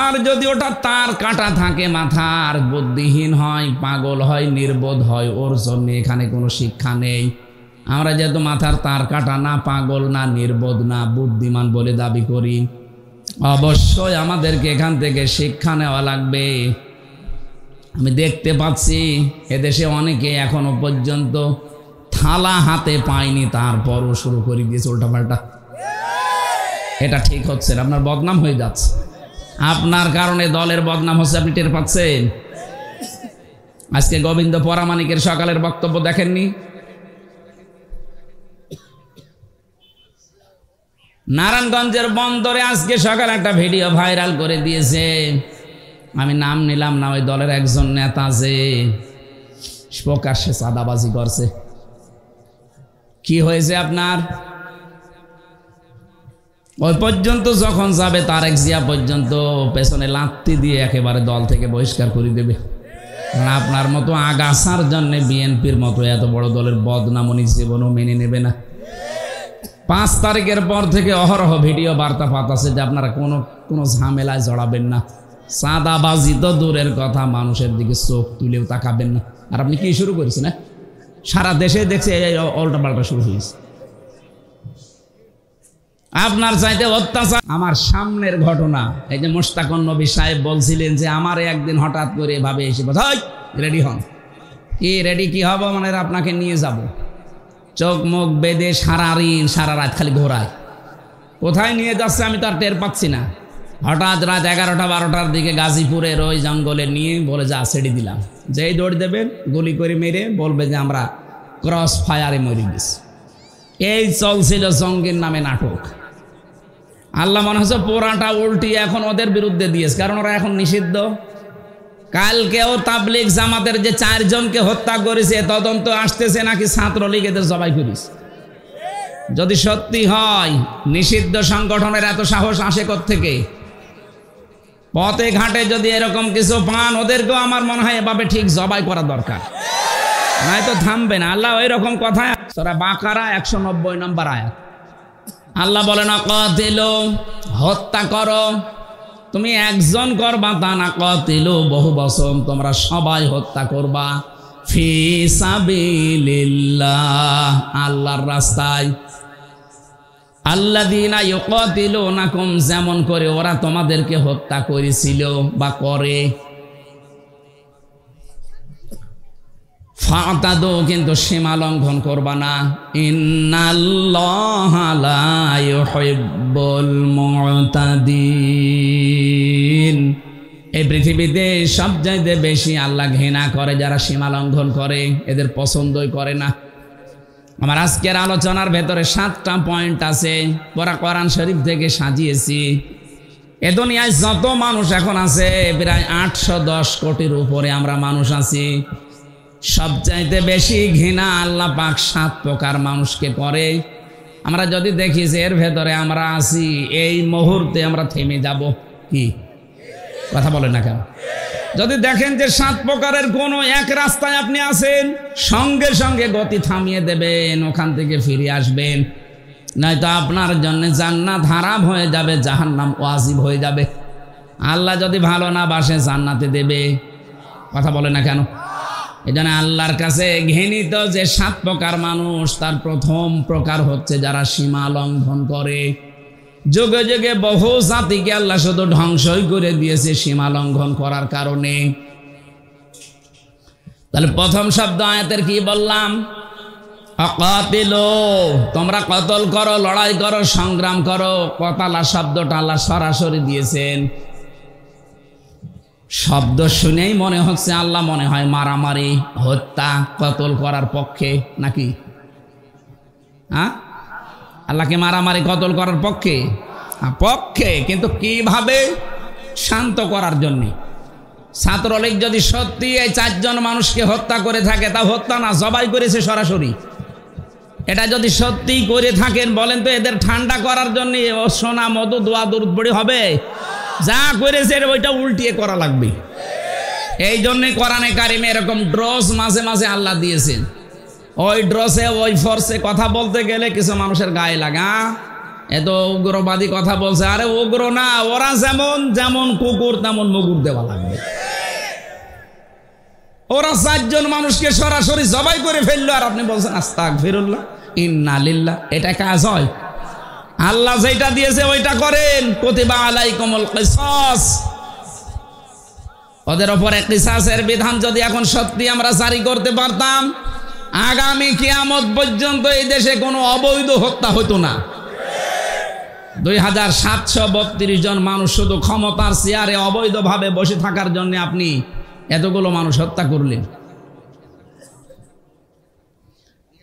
আর যদি ওটা তার কাটা থাকে মাথার, বুদ্ধিহীন হয়, পাগল হয়, নির্বোধ হয়, ওর জন্য এখানে কোনো শিক্ষা নেই। আমরা যেহেতু মাথার তার কাটা না, পাগল না, নির্বোধ না, বুদ্ধিমান বলে দাবি করি, অবশ্যই আমাদেরকে এখান থেকে শিক্ষা নেওয়া লাগবে। আমি দেখতে পাচ্ছি এদেশে অনেকে এখনো পর্যন্ত থালা হাতে পায়নি, তারপরও শুরু করে দিয়েছে উল্টাপাল্টা। এটা ঠিক হচ্ছে না, আপনার বদনাম হয়ে যাচ্ছে। আপনার কারণে দলের বদনাম হচ্ছে, আপনি টের পাচ্ছেন। আজকে গোবিন্দ পরামানিকের সকালের বক্তব্য দেখেননি? নারায়ণগঞ্জের বন্দরে আজকে সকালে একটা ভিডিও ভাইরাল করে দিয়েছে, আমি নাম নিলাম না, ওই দলের একজন নেতা যে প্রকাশ্যে চাঁদাবাজি করছে। কি হয়েছে আপনার? ওই পর্যন্ত যখন যাবে তারেক জিয়া পর্যন্ত পেছনে লাত্তি দিয়ে একেবারে দল থেকে বহিষ্কার করে দেবে। কারণ আপনার মতো আগাছার জন্য বিএনপির মতো এত বড় দলের বদনাম উনি জীবনও মেনে নেবে না। 5 তারিখের পর থেকে অহরহ ভিডিও বার্তা পাঠাচ্ছে যে আপনারা কোনো ঝামেলায় জড়াবেন না, চাঁদাবাজি তো দূরের কথা, মানুষের দিকে চোখ তুলেও তাকাবেন না। আর আপনি কি শুরু করেছেন? সারা দেশে দেখছে উল্টা পাল্টা শুরু হয়েছে। আপনার চাইতে অত্যাচার। আমার সামনের ঘটনা, এই যে মোশতাকুন নবী সাহেব বলছিলেন যে আমারে একদিন হঠাৎ করে এভাবে এসে বোঝাই রেডি হন। কি রেডি কি হব? মানে আপনাকে নিয়ে যাব, চোখ মুখ বেঁধে সারা রাত খালি ঘোরায়। কোথায় নিয়ে যাচ্ছে আমি তো আর টের পাচ্ছি না। হঠাৎ রাত 11টা-12টার দিকে গাজীপুরের ওই জঙ্গলে নিয়ে বলে যা ছেড়ে দিলাম, যেই দৌড় দেবেন গুলি করে মেরে বলবে যে আমরা ক্রস ফায়ারে মরে গেছি। এই চলছিল জঙ্গির নামে নাটক। আল্লাহ মনে হচ্ছে পোড়াটা উল্টি এখন ওদের বিরুদ্ধে দিয়েছে, কারণ ওরা এখন নিষিদ্ধ। কালকেও তাবলীগ জামাতের যে 4 জনকে হত্যা করেছে তদন্ত আসতেছে নাকি ছাত্রলীগ এদের জবাই করেছে। যদি সত্যি হয় নিষিদ্ধ সংগঠনের এত সাহস আসে কোত্থেকে? পথে ঘাটে যদি এরকম কিছু পান ওদেরকেও আমার মনে হয় এভাবে ঠিক জবাই করা দরকার, নয়তো থামবে না। আল্লাহ ওই রকম কথা, সূরা বাকারা 190 নম্বর আয়াত, আল্লাহ বলেন কাতিলু, হত্যা করো। তুমি একজন করবা তা না, কাতিলু বহু বচন, তোমরা সবাই হত্যা করবা। ফি সাবিলিল্লাহ, আল্লাহর রাস্তায়। আল্লাযীনা ইউকাতিলুনাকুম, যেমন করে ওরা তোমাদেরকে হত্যা করেছিল বা করে। ফাতাদু, কিন্তু সীমা লঙ্ঘন করবা না। ইন্নাল্লাহা লা ইউহিব্বুল মুতাদিন, এই পৃথিবীতে সবচাইতে বেশি আল্লাহ ঘৃণা করে যারা সীমা লঙ্ঘন করে, এদের পছন্দই করে না। আমার আজকের আলোচনার ভেতরে 7টা পয়েন্ট আছে, পুরা কোরআন শরীফ থেকে সাজিয়েছি। এ দুনিয়ায় যত মানুষ এখন আছে প্রায় 810 কোটির উপরে আমরা মানুষ আছি। সবচাইতে বেশি ঘৃণা আল্লাহ পাক 7 প্রকার মানুষকে করে। আমরা যদি দেখি যে এর ভেতরে আমরা আছি, এই মুহূর্তে আমরা থেমে যাব। কি কথা বলেন না কেন? যদি দেখেন যে 7 প্রকারের কোনো এক রাস্তায় আপনি আছেন, সঙ্গে সঙ্গে গতি থামিয়ে দেবেন, ওখান থেকে ফিরে আসবেন, নয়তো আপনার জন্য জান্নাত হারাম হয়ে যাবে, জাহান্নাম ওয়াজিব হয়ে যাবে। আল্লাহ যদি ভালো না বাসে জান্নাতে দেবে? কথা বলে না কেন? এজন্য আল্লাহর কাছে ঘৃণিত যে 7 প্রকার মানুষ, তার প্রথম প্রকার হচ্ছে যারা সীমা লঙ্ঘন করে। যুগে যুগে বহু জাতিকে আল্লাহ শুধু ধ্বংসই করে দিয়েছে সীমা লঙ্ঘন করার কারণে। তাহলে প্রথম শব্দ আয়াতের কি বললাম? আকাতিলু, তোমরা কতল করো, লড়াই করো, সংগ্রাম করো। কতালা শব্দটা আল্লাহ সরাসরি দিয়েছেন। শব্দ শুনেই মনে হচ্ছে আল্লাহ মনে হয় মারামারি, হত্যা, কতল করার পক্ষে নাকি? হ্যাঁ, আল্লাহকে মারামারি কতল করার পক্ষে? পক্ষে, কিন্তু কিভাবে? শান্ত করার জন্য। ছাত্রলীগ যদি সত্যি এই 4 জন মানুষকে হত্যা করে থাকে, তা হত্যা না, জবাই করেছে সরাসরি। এটা যদি সত্যি করে থাকেন বলেন তো এদের ঠান্ডা করার জন্য সোনা মধু দোয়া দরুদ পড়ে হবে? যা করেছে ওইটা উল্টিয়ে করা লাগবে। এই জন্যই কোরআনে কারিমে এরকম ড্রস মাঝে মাঝে আল্লাহ দিয়েছেন। ওই ড্রসে ওই ফোর্সে কথা বলতে গেলে কিছু মানুষের গায়ে লাগা, এত উগ্রবাদী কথা বলছে। আরে উগ্র না, ওরা যেমন যেমন কুকুর তেমন মুগুর দেওয়া লাগবে। ওরা 4 জন মানুষকে সরাসরি জবাই করে ফেললো, আর আপনি বলছেন আস্তাগফিরুল্লাহ ইন্না লিল্লাহ। এটা কাজ হয়? আল্লাহ যেটা দিয়েছে ওইটা করেন। কুতিবা আলাইকুমুল কিসাস, ওদের উপরে কিসাসের বিধান যদি এখন সত্যি আমরা জারি করতে পারতাম, আগামী কিয়ামত পর্যন্ত এই দেশে কোনো অবৈধ হত্যা হতো না। 2732 জন মানুষ শুধু ক্ষমতার চেয়ারে অবৈধভাবে বসে থাকার জন্য আপনি এতগুলো মানুষ হত্যা করলেন।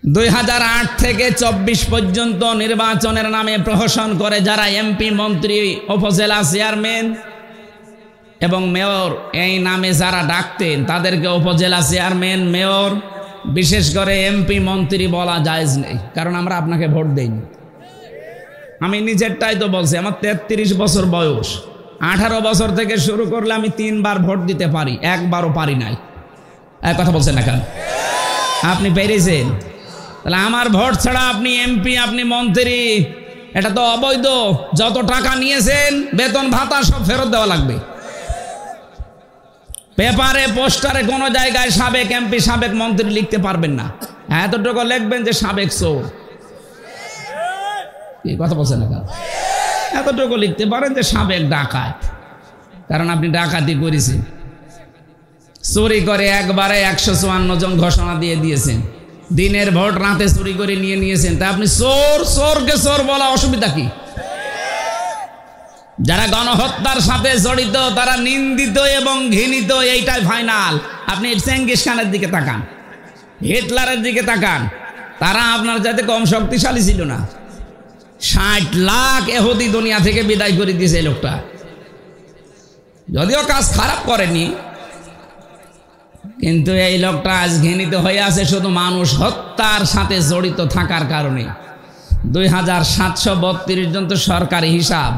2008 থেকে 24 পর্যন্ত নির্বাচনের নামে প্রহসন করে যারা এমপি, মন্ত্রী, উপজেলা চেয়ারম্যান এবং মেয়র এই নামে যারা ডাকতেন, তাদেরকে উপজেলা চেয়ারম্যান, মেয়র, বিশেষ করে এমপি, মন্ত্রী বলা জায়েজ নেই, কারণ আমরা আপনাকে ভোট দেইনি। আমি নিজেরটাই তো বলছি, আমার 33 বছর বয়স, 18 বছর থেকে শুরু করলে আমি 3 বার ভোট দিতে পারি, একবারও পারি নাই। এক কথা বলছেন না কেন? আপনি পেরেছেন? তাহলে আমার ভোট ছাড়া আপনি এমপি, আপনি মন্ত্রী, এটা তো অবৈধ। যত টাকা নিয়েছেন, বেতন ভাতা সব ফেরত দেওয়া লাগবে। পেপারে, পোস্টারে কোনো জায়গায় সাবেক এমপি, সাবেক মন্ত্রী লিখতে পারবেন না। এতটুকু লিখবেন যে সাবেক চোর। এই কথা বলছেন না কেন? এতটুকু লিখতে পারেন যে সাবেক ডাকাত, কারণ আপনি ডাকাতি করেছেন। চুরি করে একবারে 154 জন ঘোষণা দিয়ে দিয়েছেন। দিনের ভোট রাতে চুরি করে নিয়ে নিয়েছেন, তা আপনি চোর। চোরকে চোর বলা অসুবিধা কি? যারা গণহত্যার সাথে জড়িত তারা নিন্দিত এবং ঘৃণিত, এইটাই ফাইনাল। আপনি চেঙ্গিস খানের দিকে তাকান, হিটলারের দিকে তাকান, তারা আপনার যাতে কম শক্তিশালী ছিল না। 60 লাখ ইহুদি দুনিয়া থেকে বিদায় করে দিয়েছে এই লোকটা। যদিও কাজ খারাপ করেনি, কিন্তু এই লোকটা আজ ঘৃণিত হয়ে আছে শুধু মানুষ হত্যার সাথে জড়িত থাকার কারণে। 2732 জন তো সরকারি হিসাব,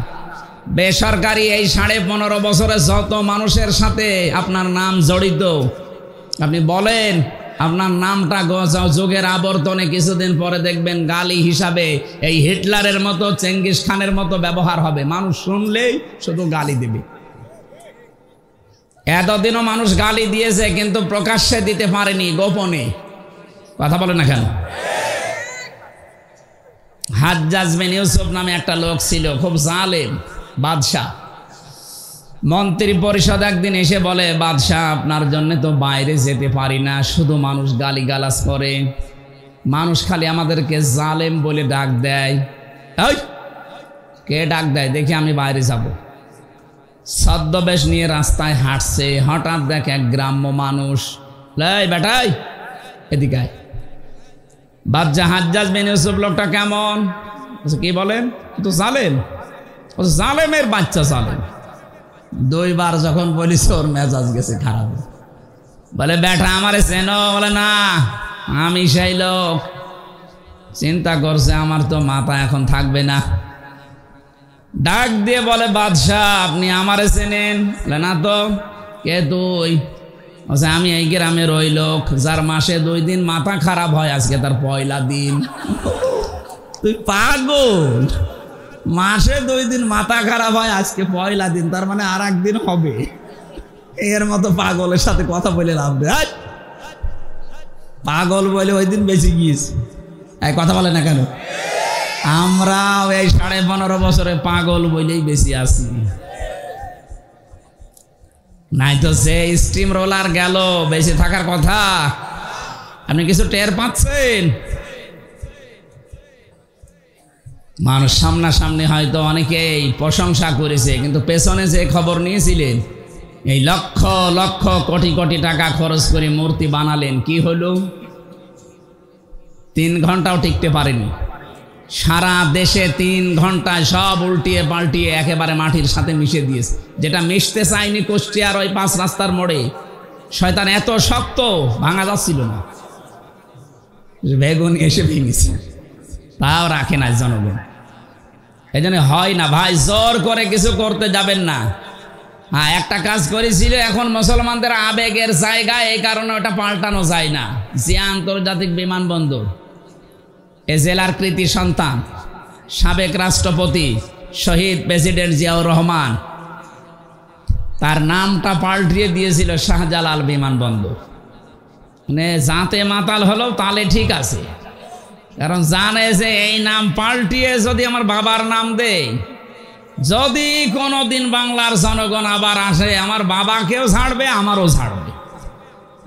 বেসরকারি এই 15.5 বছরে যত মানুষের সাথে আপনার নাম জড়িত, আপনি বলেন আপনার নামটা যুগের আবর্তনে কিছুদিন পরে দেখবেন গালি হিসাবে এই হিটলারের মতো, চেঙ্গিস খানের মতো ব্যবহার হবে। মানুষ শুনলেই শুধু গালি দেবে। এতদিনও মানুষ গালি দিয়েছে, কিন্তু প্রকাশ্যে দিতে পারেনি, গোপনে। কথা বলে না কেন? হাজ্জাজ বিন ইউসুফ নামে একটা লোক ছিল, খুব জালেম বাদশাহ। মন্ত্রী পরিষদ একদিন এসে বলে, বাদশাহ আপনার জন্য তো বাইরে যেতে পারি না, শুধু মানুষ গালিগালাজ করে, মানুষ খালি আমাদেরকে জালেম বলে ডাক দেয়। এই কে ডাক দেয় দেখি, আমি বাইরে যাব। ছদ্মবেশ নিয়ে রাস্তায় হাঁটছে, হঠাৎ দেখ এক গ্রাম্য মানুষ, লাই বেটাই এদিকে আয়। বাদশাহ হাজ্জাজ বিন ইউসুফ লোকটা কেমন? কি বলেন? তো জালেম, জালেমের বাচ্চা জালেম। 2 বার যখন বলিস ওর মেজাজ গেছে খারাপ। বলে বেটা আমারে চেনো? বলে না, আমি সেই লোক। চিন্তা করছে আমার তো মাথা এখন থাকবে না। ডাক দিয়ে বলে, বাদশাহ আপনি আমারে চেনেন? বলে না তো। কে তুই? বলছে আমি এই গ্রামের ওই লোক যার মাসে 2 দিন মাথা খারাপ হয়, আজকে তার পয়লা দিন। তুই পাগল? মাসে 2 দিন মাথা খারাপ হয়, আজকে পয়লা দিন, তার মানে আর একদিন হবে। এর মতো পাগলের সাথে কথা বলে লাভ নেই। পাগল বলে ওই দিন বেশি গিয়েছে। এই কথা বলে না কেন? আমরা এই 15.5 বছরে পাগল বলেই বেশি আছি। নাই তো সে স্টিম রোলার গেল, বেশি থাকার কথা। আপনি কিছু টের পাচ্ছেন? মানুষ সামনাসামনি হয়তো অনেকেই প্রশংসা করেছে, কিন্তু পেছনে যে খবর নিয়েছিলেন, এই লক্ষ লক্ষ কোটি কোটি টাকা খরচ করে মূর্তি বানালেন, কি হলো? 3 ঘন্টাও টিকতে পারেনি। সারা দেশে 3 ঘন্টায় সব উল্টিয়ে পাল্টিয়ে একেবারে মাটির সাথে মিশে দিয়েছে। যেটা মিশতে চায়নি কুষ্টিয়ার ওই 5 রাস্তার মোড়ে, শয়তান এত শক্ত ভাঙা যাচ্ছিল না, বেগুন এসে ভেঙেছে, তাও রাখে না জনগণ। এই জন্য হয় না ভাই, জোর করে কিছু করতে যাবেন না। হ্যাঁ, একটা কাজ করেছিল, এখন মুসলমানদের আবেগের জায়গা, এই কারণে ওটা পাল্টানো যায় না। জিয়া আন্তর্জাতিক বিমানবন্দর, এ জেলার কৃতি সন্তান, সাবেক রাষ্ট্রপতি শহীদ প্রেসিডেন্ট জিয়াউর রহমান, তার নামটা পাল্টিয়ে দিয়েছিল শাহজালাল বিমানবন্দর। মানে যাতে মাতাল হলো তাহলে ঠিক আছে, কারণ জানে যে এই নাম পাল্টিয়ে যদি আমার বাবার নাম দেয়, যদি কোনোদিন বাংলার জনগণ আবার আসে, আমার বাবাকেও ছাড়বে, আমারও ছাড়বে।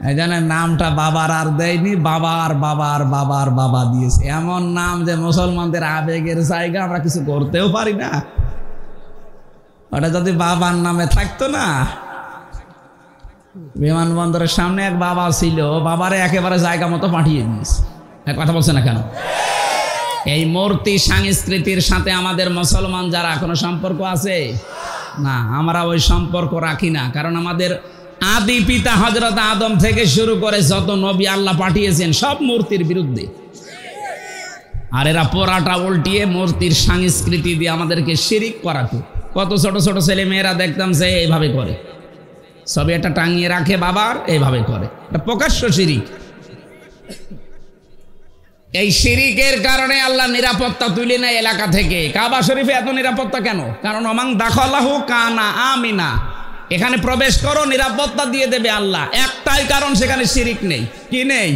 এই জন্য নামটা বাবার আর দেয়নি, বাবার বাবার বাবার বাবা দিয়েছে। এমন নাম যে মুসলমানদের আবেগের জায়গা, আমরা কিছু করতেও পারি না। ওটা যদি বাবার নামে থাকতো না, বিমানবন্দরের সামনে এক বাবা ছিল, বাবারে একেবারে জায়গা মতো পাঠিয়ে দিয়েছে। কথা বলছে না কেন? এই মূর্তি সংস্কৃতির সাথে আমাদের মুসলমান যারা কোনো সম্পর্ক আছে না, আমরা ওই সম্পর্ক রাখি না। কারণ আমাদের আদি পিতা হযরত আদম থেকে শুরু করে যত নবী আল্লাহ পাঠিয়েছেন সব মূর্তির বিরুদ্ধে। আর এরা পোড়াটা উল্টিয়ে মূর্তির সংস্কৃতি দিয়ে আমাদেরকে শিরিক করাতো। কত ছোট ছোট ছেলে মেয়েরা দেখতাম যে এইভাবে করে, সবই একটা টাঙিয়ে রাখে বাবার, এইভাবে করে। এটা প্রকাশ্য শিরিক। এই শিরিকের কারণে আল্লাহ নিরাপত্তা তুলে নেয় এলাকা থেকে। কাবা শরীফে এত নিরাপত্তা কেন? কারণ ওমান দাখালাহু কানা আমিনা, এখানে প্রবেশ করো, নিরাপত্তা দিয়ে দেবে আল্লাহ। একটাই কারণ, সেখানে শিরিক নেই। কি নেই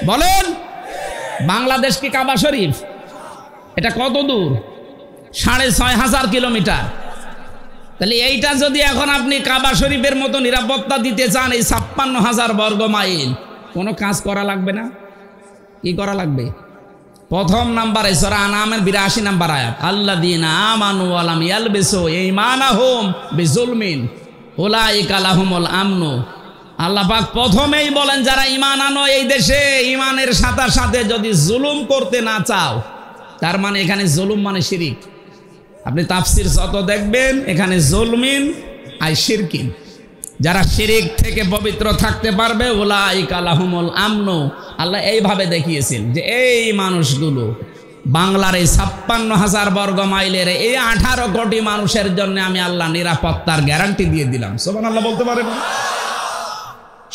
বলেন? বাংলাদেশ কি কাবা শরীফ? এটা কত দূর? 6500 কিলোমিটার। তাহলে এইটা যদি এখন আপনি কাবা শরীফের মতো নিরাপত্তা দিতে চান, এই 56,000 বর্গ মাইল, কোনো কাজ করা লাগবে না। কি করা লাগবে? প্রথম নাম্বারে সূরা আনামের 82 নাম্বার আয়াত, আল্লাযীনা আমানু ওয়া লাম ইয়ালবিসু ঈমানাহুম বিজুলমিন উলাইকা লাহুমুল আমনু। আল্লাহ পাক প্রথমেই বলেন, যারা ঈমান আনো এই দেশে, ঈমানের সাথে সাথে যদি জুলুম করতে না চাও, তার মানে এখানে জুলুম মানে শিরিক। আপনি তাফসির যত দেখবেন, এখানে জুলমিন আর শিরকিন। যারা শিরিক থেকে পবিত্র থাকতে পারবে, উলাইকা লাহুমুল আমনু। আল্লাহ এইভাবে দেখিয়েছেন যে এই মানুষগুলো, বাংলার এই 56,000 বর্গ মাইলের এই 18 কোটি মানুষের জন্য আমি আল্লাহ নিরাপত্তার গ্যারান্টি দিয়ে দিলাম। সুবহানাল্লাহ বলতে পারেন?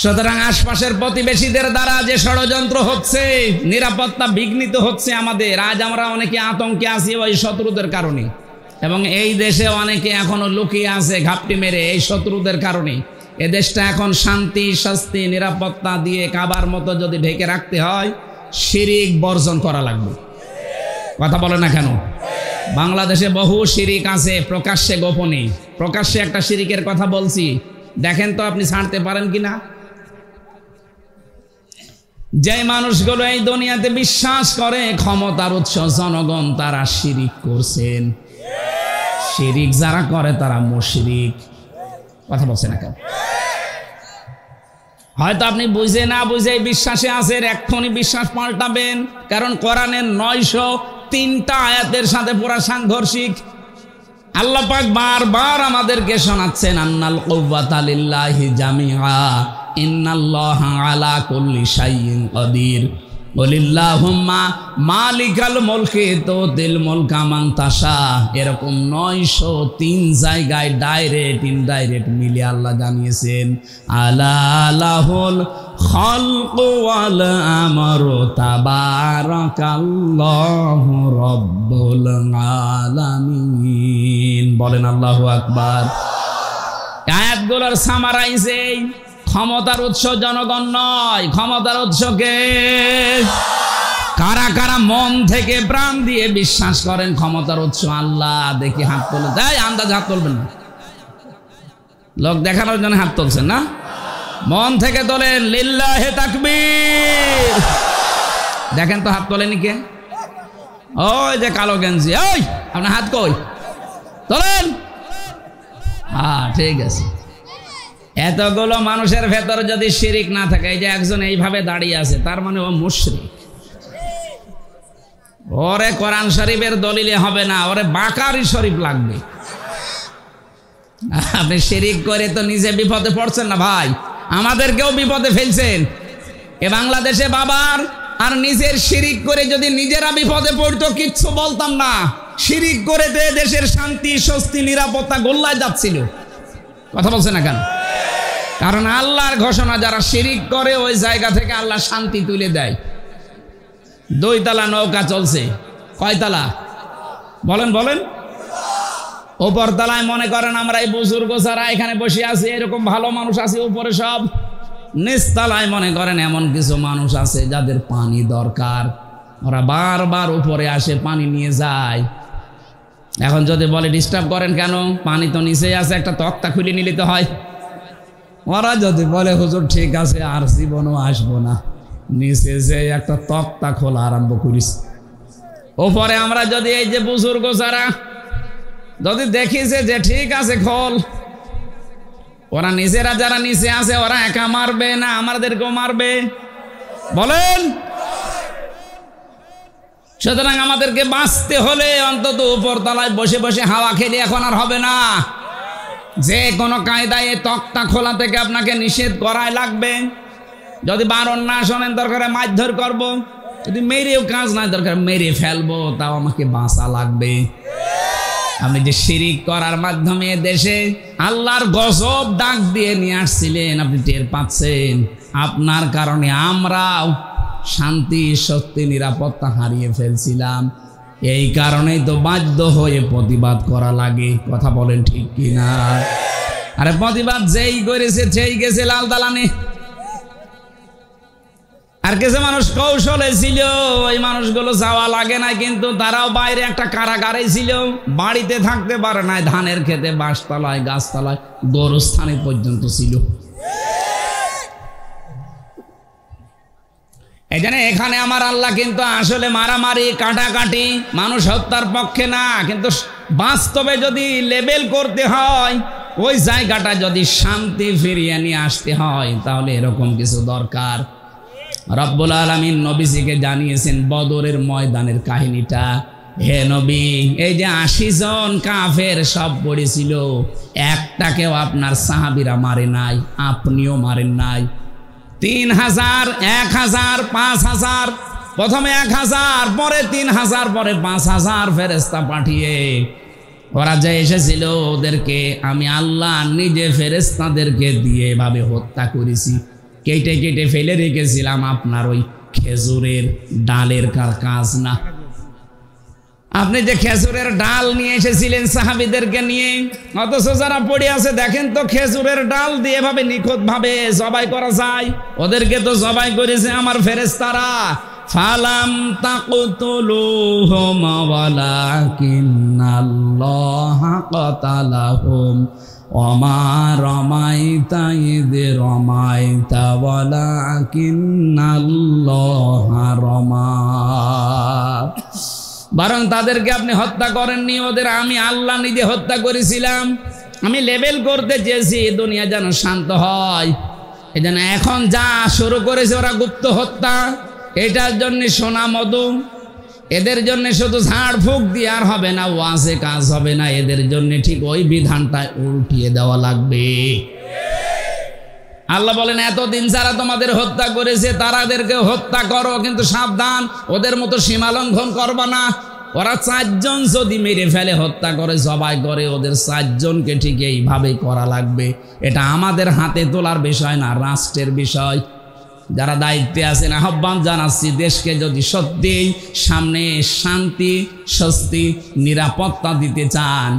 সুতরাং আশপাশের প্রতিবেশীদের দ্বারা যে ষড়যন্ত্র হচ্ছে, নিরাপত্তা বিঘ্নিত হচ্ছে আমাদের, আজ আমরা অনেকে আতঙ্কে আছি ওই শত্রুদের কারণে। এবং এই দেশে অনেকে এখনো লুকিয়ে আছে ঘাপটি মেরে এই শত্রুদের কারণে। এ দেশটা এখন শান্তি, স্বস্তি, নিরাপত্তা দিয়ে কাবার মতো যদি ঢেকে রাখতে হয়, শিরিক বর্জন করা লাগবে। কথা বলে না কেন? বাংলাদেশে বহু শিরিক আছে, প্রকাশ্যে গোপনে। প্রকাশ্যে একটা শিরিকের কথা বলছি, দেখেন তো আপনি ছাড়তে পারেন কিনা। যে মানুষগুলো এই দুনিয়াতে বিশ্বাস করে ক্ষমতার উৎস জনগণ, তারা শিরিক করছেন। শিরিক যারা করে তারা মুশরিক। কথা বলছে না কেন? হয়তো আপনি বুঝে না বুঝে বিশ্বাসে আছেন, এক্ষুনি বিশ্বাস পাল্টাবেন। কারণ কোরআনের 903টা আয়াতের সাথে পুরা সাংঘর্ষিক। আল্লাহ পাক বারবার আমাদেরকে শোনাচ্ছেন, আন্নাল কুওয়াতা লিল্লাহি জামিআ ইন্নাল্লাহা আলা কুল্লি শাইইন কাদির ওয়ালিল্লাহুম্মা মালিকাল মুলকি তুতিল মুলকা মান তাশা। এরকম 903 জায়গায় ডাইরেক্ট ইনডাইরেক্ট মিলে আল্লাহ জানিয়েছেন, আলা লাহুল খালকু ওয়াল আমরু তাবারাকাল্লাহু রাব্বুল আলামিন। বলেন আল্লাহু আকবার। আয়াতগুলোর সামারাইজ এই, ক্ষমতার উৎস জনগণ নয়, ক্ষমতার উৎসকে কারা কারা মন থেকে প্রাণ দিয়ে বিশ্বাস করেন ক্ষমতার উৎস আল্লাহ। দেখি হাত তোলে, তাই আন্দাজ হাত তুলবেন না, লোক দেখানোর জন্য হাত তুলছেন না, মন থেকে তোলেন। লিল্লাহে তাকবীর। দেখেন তো হাত তোলেনি কে? ওই যে কালো গেঞ্জি, ওই আপনার হাত কই? তোলেন। হ্যাঁ ঠিক আছে। এতগুলো মানুষের ভেতর যদি শিরিক না থাকে, এই যে একজন এইভাবে দাঁড়িয়ে আছে, তার মানে ও মুশরিক। ওরে কোরআন শরীফের দলিলে হবে না, ওরে বাকারি শরীফ লাগবে। আপনি শিরিক করে তো নিজে বিপদে পড়ছেন না ভাই, আমাদেরকেও বিপদে ফেলছেন। এ বাংলাদেশে বাবার আর নিজের শিরিক করে যদি নিজেরা বিপদে পড়তো, কিচ্ছু বলতাম না। শিরিক করে দেশের শান্তি, স্বস্তি, নিরাপত্তা গোল্লায় যাচ্ছিল। কথা বলছে না কেন? কারণ আল্লাহর ঘোষণা যারা শিরিক করে ওই জায়গা থেকে আল্লাহ শান্তি তুলে দেয়। 2 তলা নৌকা চলছে, কয় তলা বলেন বলেন? উপর তলায় মনে করেন আমরা এই বুজুর্গ যারা এখানে বসে আছি এরকম ভালো মানুষ আছে উপরে সব। নিচতলায় মনে করেন এমন কিছু মানুষ আছে যাদের পানি দরকার, ওরা বারবার উপরে আসে পানি নিয়ে যায়। এখন যদি বলে ডিস্টার্ব করেন কেন, পানি তো নিচেই আছে, একটা তক্তা খুলে নিলে তো হয়। ওরা যদি বলে হুজুর ঠিক আছে আর জীবনও আসবো না, নিচে যে একটা তক্তা খোলা আরম্ভ করিস। ওপরে আমরা যদি এই যে বুজুর্গ যারা যদি দেখিছে যে ঠিক আছে খোল, ওরা নিজেরা যারা নিচে আছে ওরা একা মারবে না আমাদেরকেও মারবে? বলেন। সুতরাং আমাদেরকে বাঁচতে হলে অন্তত উপর তলায় বসে বসে হাওয়া খেলে এখন আর হবে না। যে কোনো কায়দায় এই তক্তা খোলা থেকে আপনাকে নিষেধ করাই লাগবে। যদি বারণ না শোনেন দরকারে মারধর করব, যদি মেরেও কাজ নাই দরকার মেরে ফেলবো, তাও আমাকে বাঁচা লাগবে। আপনি যে শিরিক করার মাধ্যমে দেশে আল্লাহর গজব ডাক দিয়ে নিয়ে আসছিলেন, আপনি টের পাচ্ছেন। আপনার কারণে আমরাও শান্তি শক্তি নিরাপত্তা হারিয়ে ফেলছিলাম। এই কারণেই তো বাধ্য হয়ে প্রতিবাদ করা লাগে। কথা বলেন ঠিক কিনা? আরে প্রতিবাদ যেই করেছে সেই গেছে লাল দালানে, আর কিছু মানুষ কৌশলে ছিল, ওই মানুষগুলো যাওয়া লাগে না, কিন্তু তারাও বাইরে একটা কারাগারে ছিল, বাড়িতে থাকতে পারে না, ধানের খেতে বাঁশতলায় গাছতলায় গোরস্থানে পর্যন্ত ছিল। এই জন্য এখানে আমার আল্লাহ কিন্তু আসলে মারামারি কাটাকাটি মানুষ হত্যার পক্ষে না, কিন্তু বাস্তবে যদি লেবেল করতে হয়, ওই জায়গাটা যদি শান্তি ফিরিয়ে নিয়ে আসতে হয়, তাহলে এরকম কিছু দরকার। রব্বুল আলামিন নবীজিকে জানিয়েছেন বদরের ময়দানের কাহিনীটা। হে নবী, এই যে 80 জন কাফের সব পড়েছিল, একটাকেও আপনার সাহাবীরা মারে নাই, আপনিও মারেন নাই। 3000, 1000, 5000, প্রথমে 1000, পরে 3000, পরে 5000 ফেরেশতা পাঠিয়ে ওরা যে এসেছিল ওদেরকে আমি আল্লাহ নিজে ফেরেশতাদেরকে দিয়ে এভাবে হত্যা করেছি। কেটে কেটে ফেলে রেখেছিলাম, আপনার ওই খেজুরের ডালের কাজ না। আপনি যে খেজুরের ডাল নিয়ে এসেছিলেন সাহাবীদেরকে নিয়ে, অথচ যারা পড়ে আছে দেখেন তো খেজুরের ডাল দিয়ে এভাবে নিখুঁত ভাবে জবাই করা যায়? ওদেরকে তো জবাই করেছে আমার ফেরেশতারা। ফালাম তাকতুলুহুম ওয়ালাকিন্নাল্লাহা কাতালাহুম ওমা রমাইতা ইয রমাইতা ওয়ালাকিন্নাল্লাহা রমা। বরং তাদেরকে আপনি হত্যা করেননি, ওদের আমি আল্লাহ নিজে হত্যা করেছিলাম। আমি লেবেল করতে চেয়েছি দুনিয়া যেন শান্ত হয়। এই জন্য এখন যা শুরু করেছে ওরা গুপ্ত হত্যা, এটার জন্য সোনা মধু, এদের জন্য শুধু ঝাড় ফুঁক দিয়ে আর হবে না, ওয়াজে কাজ হবে না, এদের জন্য ঠিক ওই বিধানটা উল্টিয়ে দেওয়া লাগবে। আল্লাহ বলেন এতদিন যারা তোমাদের হত্যা করেছে তারাদেরকে হত্যা করো, কিন্তু সাবধান ওদের মতো সীমা লঙ্ঘন করবা না। ওরা 4 জন যদি মেরে ফেলে হত্যা করে জবাই করে, ওদের 4 জনকে ঠিক এইভাবে করা লাগবে। এটা আমাদের হাতে তোলার বিষয় না, রাষ্ট্রের বিষয়। যারা দায়িত্বে আছেন আহ্বান জানাচ্ছি, দেশকে যদি সত্যি সামনে শান্তি স্বস্তি নিরাপত্তা দিতে চান,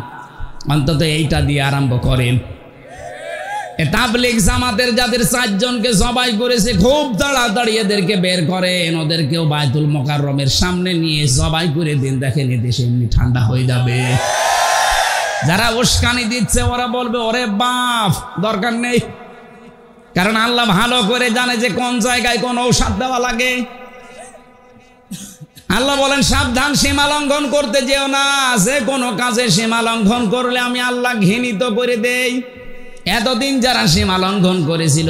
অন্তত এইটা দিয়ে আরম্ভ করেন। তাবলীগ জামাতের যাদের 4 জনকে জবাই করেছে, খুব তাড়াতাড়ি এদেরকে বের করেন, ওদেরকেও বায়তুল মোকাররমের সামনে নিয়ে জবাই করে দিন, দেখেন এদেশে এমনি ঠান্ডা হয়ে যাবে। যারা উস্কানি দিচ্ছে ওরা বলবে ওরে বাপ দরকার নেই, কারণ আল্লাহ ভালো করে জানে যে কোন জায়গায় কোন ঔষধ দেওয়া লাগে। আল্লাহ বলেন সাবধান, সীমা লঙ্ঘন করতে যেও না, যে কোনো কাজে সীমা লঙ্ঘন করলে আমি আল্লাহ ঘৃণিত করে দেই। এতদিন যারা সীমা লঙ্ঘন করেছিল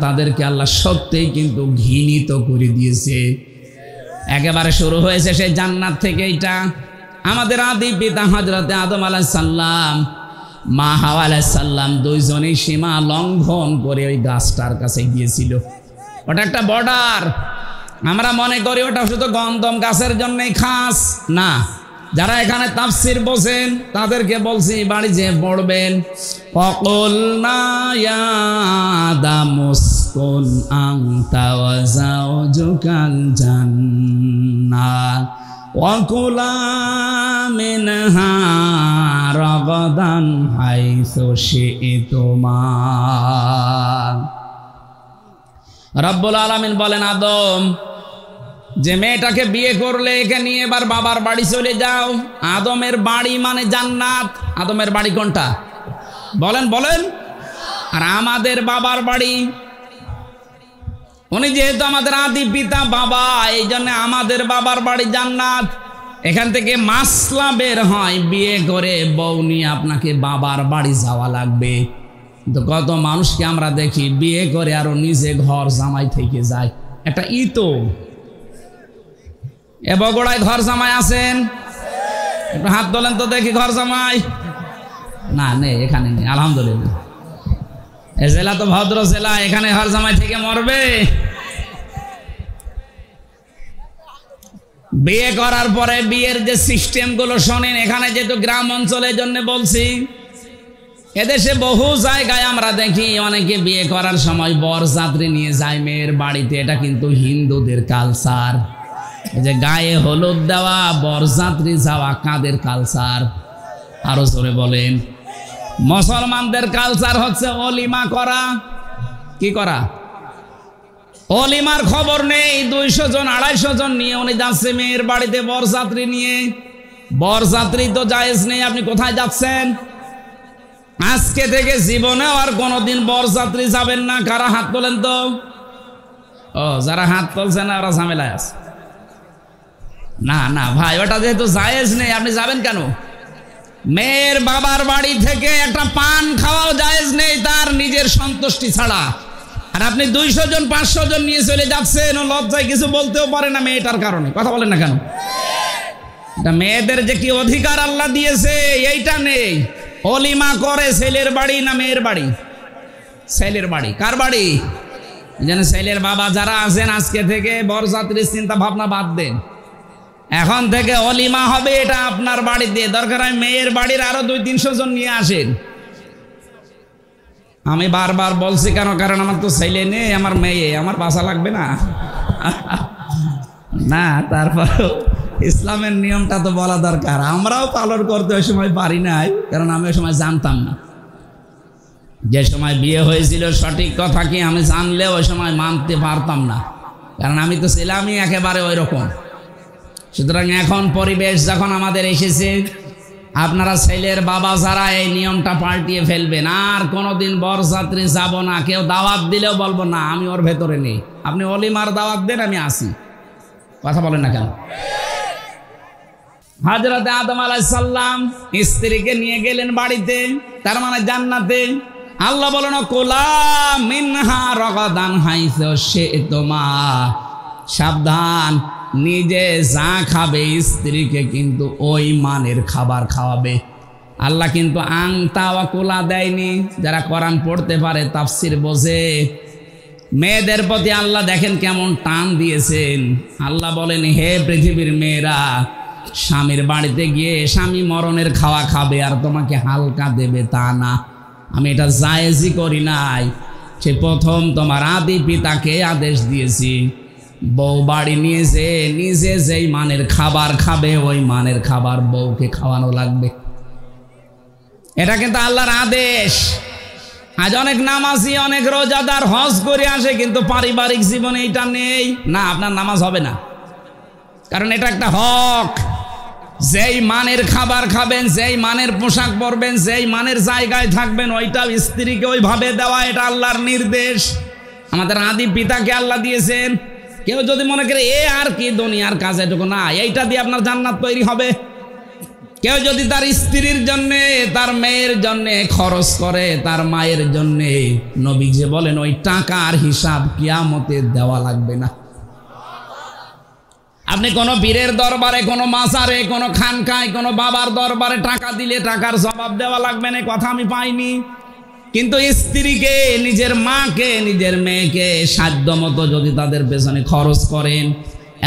তাদেরকে আল্লাহ সত্যিই কিন্তু ঘৃণিত করে দিয়েছে। একেবারে শুরু হয়েছে সেই জান্নাত থেকে। এটা আমাদের আদি পিতা হযরতে আদম আলাইহিস সালাম, মা হাওয়া আলাইহিস সালাম, 2 জনেই সীমা লঙ্ঘন করে ওই গাছটার কাছে গিয়েছিল। ওটা একটা বর্ডার। আমরা মনে করি ওটা শুধু গন্ধম গাছের জন্যই খাস, না, যারা এখানে তাফসীর বোঝেন তাদেরকে বলছি বাড়ি যেয়ে পড়বেন। ফাকুলনা ইয়া আদামু উসকুন আনতা ওয়া যাওজুকাল জান্নাহ ওয়া কুলা মিনহা রাগাদান হাইসু শি'তুমা। রব্বুল আলামিন বলেন, আদম, যে মেয়েটাকে বিয়ে করলে একে নিয়ে এবার বাবার বাড়ি চলে যাও। আদমের বাড়ি মানে জান্নাত। আদমের বাড়ি কোনটা বলেন বলেন? আর আমাদের বাবার বাড়ি, উনি যেহেতু আমাদের আদি পিতা বাবা, এই জন্য আমাদের বাবার বাড়ি জান্নাত। এখান থেকে মাসলা বের হয়, বিয়ে করে বউ নিয়ে আপনাকে বাবার বাড়ি যাওয়া লাগবে। তো কত মানুষকে আমরা দেখি বিয়ে করে আরো নিজে ঘর জামাই থেকে যায়। একটা তো এ বগুড়ায় ঘর জামাই আছেন? একটু হাত তোলেন তো দেখি ঘর জামাই। না নেই, এখানে নেই আলহামদুলিল্লাহ। এ জেলা তো ভদ্র জেলা, এখানে ঘর জামাই থেকে মরবে। বিয়ে করার পরে বিয়ের যে সিস্টেম গুলো শোনেন, এখানে যেহেতু গ্রাম অঞ্চলের জন্য বলছি, এদেশে বহু জায়গায় আমরা দেখি অনেকে বিয়ে করার সময় বরযাত্রী নিয়ে যায় মেয়ের বাড়িতে। এটা কিন্তু হিন্দুদের কালচার। এই যে গায়ে হলুদ দেওয়া, বরযাত্রী যাওয়া কাদের কালচার? আরো জোরে বলেন। মুসলমানদের কালচার হচ্ছে অলিমা করা। কি করা? অলিমার খবর নেই। 200 জন 250 জন নিয়ে উনি যাচ্ছে মেয়ের বাড়িতে বরযাত্রী নিয়ে। বরযাত্রী তো জায়েজ নেই, আপনি কোথায় যাচ্ছেন? আজকে থেকে জীবনেও আর কোনোদিন বরযাত্রী যাবেন না। কারা হাত তোলেন তো? ও, যারা হাত তুলছে না ওরা ঝামেলায় আছে। না না ভাই, ওটা যেহেতু জায়েজ নেই, আপনি যাবেন কেন? মেয়ের বাবার বাড়ি থেকে একটা পান খাওয়াও জায়েজ নেই তার নিজের সন্তুষ্টি ছাড়া। আর আপনি 200 জন 500 জন নিয়ে চলে যাচ্ছেন, ও লজ্জায় কিছু বলতেও পারে না মেয়েটার কারণে। কথা বলেন না কেন? মেয়েদের যে কি অধিকার আল্লাহ দিয়েছে এইটা নেই। অলিমা করে ছেলের বাড়ি না মেয়ের বাড়ি? ছেলের বাড়ি। কার বাড়ি? যেন ছেলের বাবা যারা আছেন, আজকে থেকে বরযাত্রীর চিন্তা ভাবনা বাদ দেন। এখন থেকে অলিমা হবে এটা আপনার বাড়িতে। দরকার হয় মেয়ের বাড়ির আরো 200-300 জন নিয়ে আসেন। আমি বারবার বলছি কেন? কারণ আমার তো ছেলে নেই, আমার মেয়ে, আমার বাসা লাগবে না। না, তারপরেও ইসলামের নিয়মটা তো বলা দরকার। আমরাও পালন করতে ওই সময় পারি নাই, কারণ আমি ওই সময় জানতাম না। যে সময় বিয়ে হয়েছিল সঠিক কথা কি আমি জানলে ওই সময় মানতে পারতাম না, কারণ আমি তো ছিলামই একেবারে ওই রকম। সুতরাং এখন পরিবেশ যখন আমাদের এসেছে, আপনারা ছেলের বাবা যারা এই নিয়মটা পাল্টিয়ে ফেলবেন। আর কোনোদিন বরযাত্রী যাব না। কেউ দাওয়াত দিলেও বলবো না আমি ওর ভেতরে নেই। আপনি অলিমার দাওয়াত দেন, আমি আসি। কথা বলেন না কেন? হযরত আদম আলাইহিস সালাম স্ত্রীকে নিয়ে গেলেন বাড়িতে, তার মানে জান্নাতে। আল্লাহ বলেন, কুলা মিনহা রাগাদান হাইসু শি'তুমা। সাবধান, নিজে যা খাবে স্ত্রীকে কিন্তু ওই মানের খাবার খাওয়াবে। আল্লাহ কিন্তু আংতা ওয়া কুলা দেয়নি। যারা কোরআন পড়তে পারে, তাফসীর বোঝে, মেয়েদের প্রতি আল্লাহ দেখেন কেমন টান দিয়েছেন। আল্লাহ বলেন, হে পৃথিবীর মেয়েরা, স্বামীর বাড়িতে গিয়ে স্বামী মরণের খাওয়া খাবে আর তোমাকে হালকা দেবে তা না। আমি এটা জায়েজই করি নাই। সে প্রথম তোমার আদি পিতাকে আদেশ দিয়েছি, বউ বাড়ি নিয়েছে, নিজে যেই মানের খাবার খাবে ওই মানের খাবার বউকে খাওয়ানো লাগবে। এটা কিন্তু আল্লাহর আদেশ। আজ অনেক নামাজি, অনেক রোজাদার হজ করে আসে, কিন্তু পারিবারিক জীবনে এটা নেই। না, আপনার নামাজ হবে না, কারণ এটা একটা হক। যেই মানের খাবার খাবেন, যেই মানের পোশাক পরবেন, যেই মানের জায়গায় থাকবেন, ওইটাও স্ত্রীকে ওইভাবে দেওয়া, এটা আল্লাহর নির্দেশ। আমাদের আদি পিতাকে আল্লাহ দিয়েছেন। কেউ যদি মনে করে এ আর কি দুনিয়ার কাজ, এটুকু না, এইটা দিয়ে আপনার জান্নাত তৈরি হবে। কেউ যদি তার স্ত্রীর জন্যে, তার মেয়ের জন্যে খরচ করে, তার মায়ের জন্যে, নবী যে বলেন ওই টাকার হিসাব কিয়ামতে দেওয়া লাগবে না। আপনি কোনো পীরের দরবারে, কোনো মাজারে, কোনো খানকায়, কোনো বাবার দরবারে টাকা দিলে টাকার জবাব দেওয়া লাগবে না, কথা আমি পাইনি। কিন্তু স্ত্রীকে, নিজের মাকে, নিজের মেয়েকে সাধ্য মতো যদি তাদের পেছনে খরচ করেন,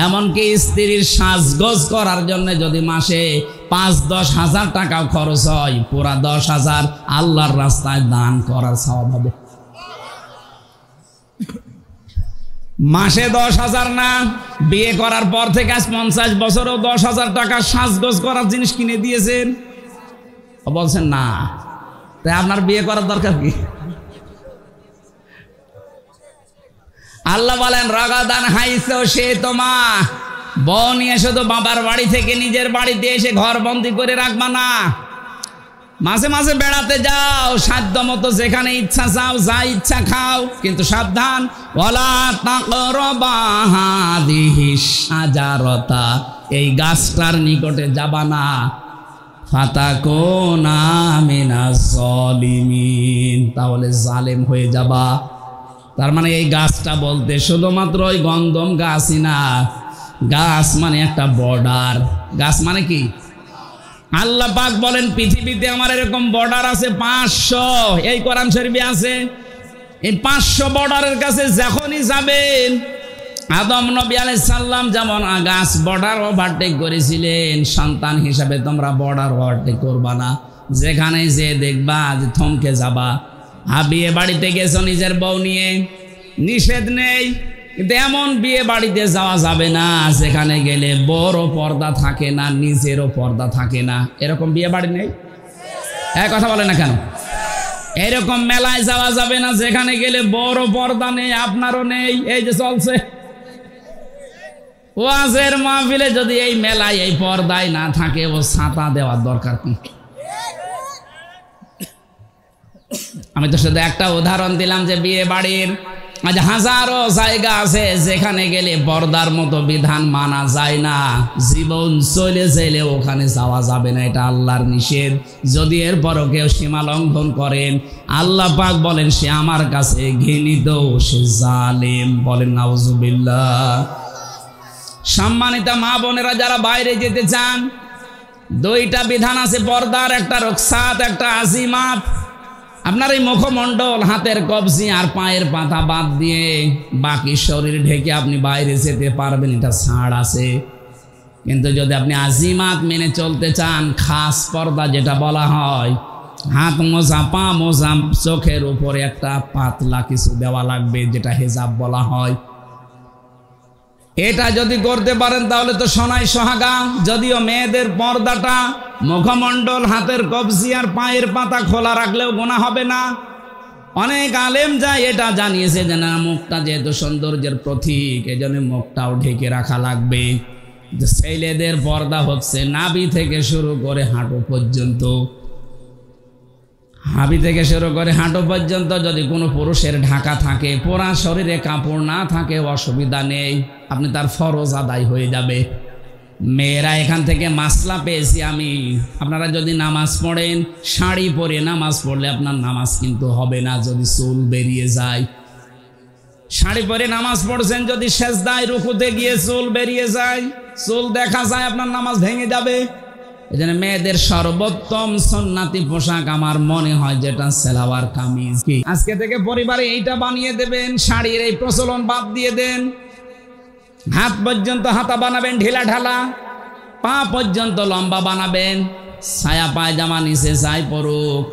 এমনকি স্ত্রীর সাজগোজ করার জন্য যদি মাসে ৫-১০ হাজার টাকাও খরচ হয়, পুরা ১০,০০০ আল্লাহর রাস্তায় দান করার সওয়াব হবে। মাসে ১০,০০০ না, বিয়ে করার পর থেকে আজ ৫০ বছরেও ১০,০০০ টাকা সাজগোজ করার জিনিস কিনে দিয়েছেন, বলছেন না, তাই আপনার বিয়ে করার দরকার কি? আল্লাহ বলেন রাগাদান হাইসো সে তোমা, বউ নিয়ে শুধু বাবার বাড়ি থেকে নিজের বাড়িতে এসে ঘর বন্দি করে রাখবা না, মাঝে মাঝে বেড়াতে যাও, সাধ্য মতো যেখানে ইচ্ছা যাও, যা ইচ্ছা খাও, কিন্তু সাবধান, ওয়ালা তাকরাবা হাদিহিস শাজারাতা, এই গাছটার নিকটে যাবা না, ফাতাকুনা মিনাজ জালিমিন, তাহলে জালেম হয়ে যাবা। তার মানে এই গাছটা বলতে শুধুমাত্র ওই গন্ধম গাছই না, গাছ মানে একটা বর্ডার। গাছ মানে কি? আল্লাহ পাক বলেন পৃথিবীতে আমার এরকম বর্ডার আছে ৫০০, এই কোরআন শরীফে আছে। এই ৫০০ বর্ডারের কাছে যখনই যাবেন, আদম নবী আলাইহিস সালাম যেমন গাছ বর্ডার ওভারটেক করেছিলেন, সন্তান হিসাবে তোমরা বর্ডার ওভারটেক করবা না, যেখানে যে দেখবা যে থমকে যাবা। বিয়ে বাড়িতে গেছো নিজের বউ নিয়ে, নিষেধ নেই, কিন্তু এমন বিয়ে বাড়িতে যাওয়া যাবে না যেখানে গেলে বড় পর্দা থাকে না, নিজেরও পর্দা থাকে না। এরকম বিয়ে বাড়ি নেই? এক কথা বলে না কেন? এরকম মেলায় যাওয়া যাবে না যেখানে গেলে বড় পর্দা নেই, আপনারও নেই। এই যে চলছে ওয়াজের মাহফিলে, যদি এই মেলায় এই পর্দায় না থাকে, ও ছাতা দেওয়ার দরকার কি? আমি তো শুধু একটা উদাহরণ দিলাম যে বিয়ে বাড়ির আজ হাজারো জায়গা আছে যেখানে গেলে পর্দার মতো বিধান মানা যায় না, জীবন চলে যাইলে ওখানে যাওয়া যাবে না, এটা আল্লাহর নিষেধ। যদি এরপরও কেউ সীমা লঙ্ঘন করেন, আল্লাহ পাক বলেন সে আমার কাছে ঘৃণিত, সে জালেম। বলেন নাউজুবিল্লাহ। সম্মানিত মা বোনেরা যারা বাইরে যেতে চান, দুইটা বিধান আছে পর্দার, একটা রুখসাত, একটা আজিমাত। আপনার এই মুখমণ্ডল, হাতের কবজি আর পায়ের পাতা বাদ দিয়ে বাকি শরীর ঢেকে আপনি বাইরে যেতে পারবেন, এটা ছাড় আছে। কিন্তু যদি আপনি আজিমাত মেনে চলতে চান, খাস পর্দা যেটা বলা হয়, হাত মোজা, পা মোজা, চোখের উপরে একটা পাতলা কিছু দেওয়া লাগবে, যেটা হেজাব বলা হয়। এটা যদি করতে পারেন তাহলে তো সোনায় সোহাগা। যদিও মেয়েদের পর্দাটা মুখমণ্ডল, হাতের কবজি আর পায়ের পাতা খোলা রাখলেও গুনাহ হবে না। অনেক আলেম যায় এটা জানিয়েছে যে না, মুখটা যেহেতু সৌন্দর্যের প্রতীক, এজন্য মুখটাও ঢেকে রাখা লাগবে। ছেলেদের পর্দা হচ্ছে নাভি থেকে শুরু করে হাঁটু পর্যন্ত। হাবি থেকে শুরু করে হাঁটু পর্যন্ত যদি কোনো পুরুষের ঢাকা থাকে, পুরা শরীরে কাপড় না থাকে, অসুবিধা নেই, আপনি তার ফরজ আদায় হয়ে যাবে। মেয়েরা এখান থেকে মাসলা পেয়েছি আমি, আপনারা যদি নামাজ পড়েন, শাড়ি পরে নামাজ পড়লে আপনার নামাজ কিন্তু হবে না যদি চুল বেরিয়ে যায়। শাড়ি পরে নামাজ পড়ছেন, যদি সেজদায় রুকুতে গিয়ে চুল বেরিয়ে যায়, চুল দেখা যায়, আপনার নামাজ ভেঙে যাবে। এজন্য মেয়েদের সর্বোত্তম সুন্নাতি পোশাক আমার মনে হয় যেটা সালোয়ার কামিজ। কি আজকে থেকে পরিবারে এইটা বানিয়ে দেবেন, শাড়ির এই প্রচলন বাদ দিয়ে দেন। হাত পর্যন্ত হাতা বানাবেন ঢিলা ঢালা, পা পর্যন্ত লম্বা বানাবেন, ছায়া পায়জামা নিচে চাই পরুক,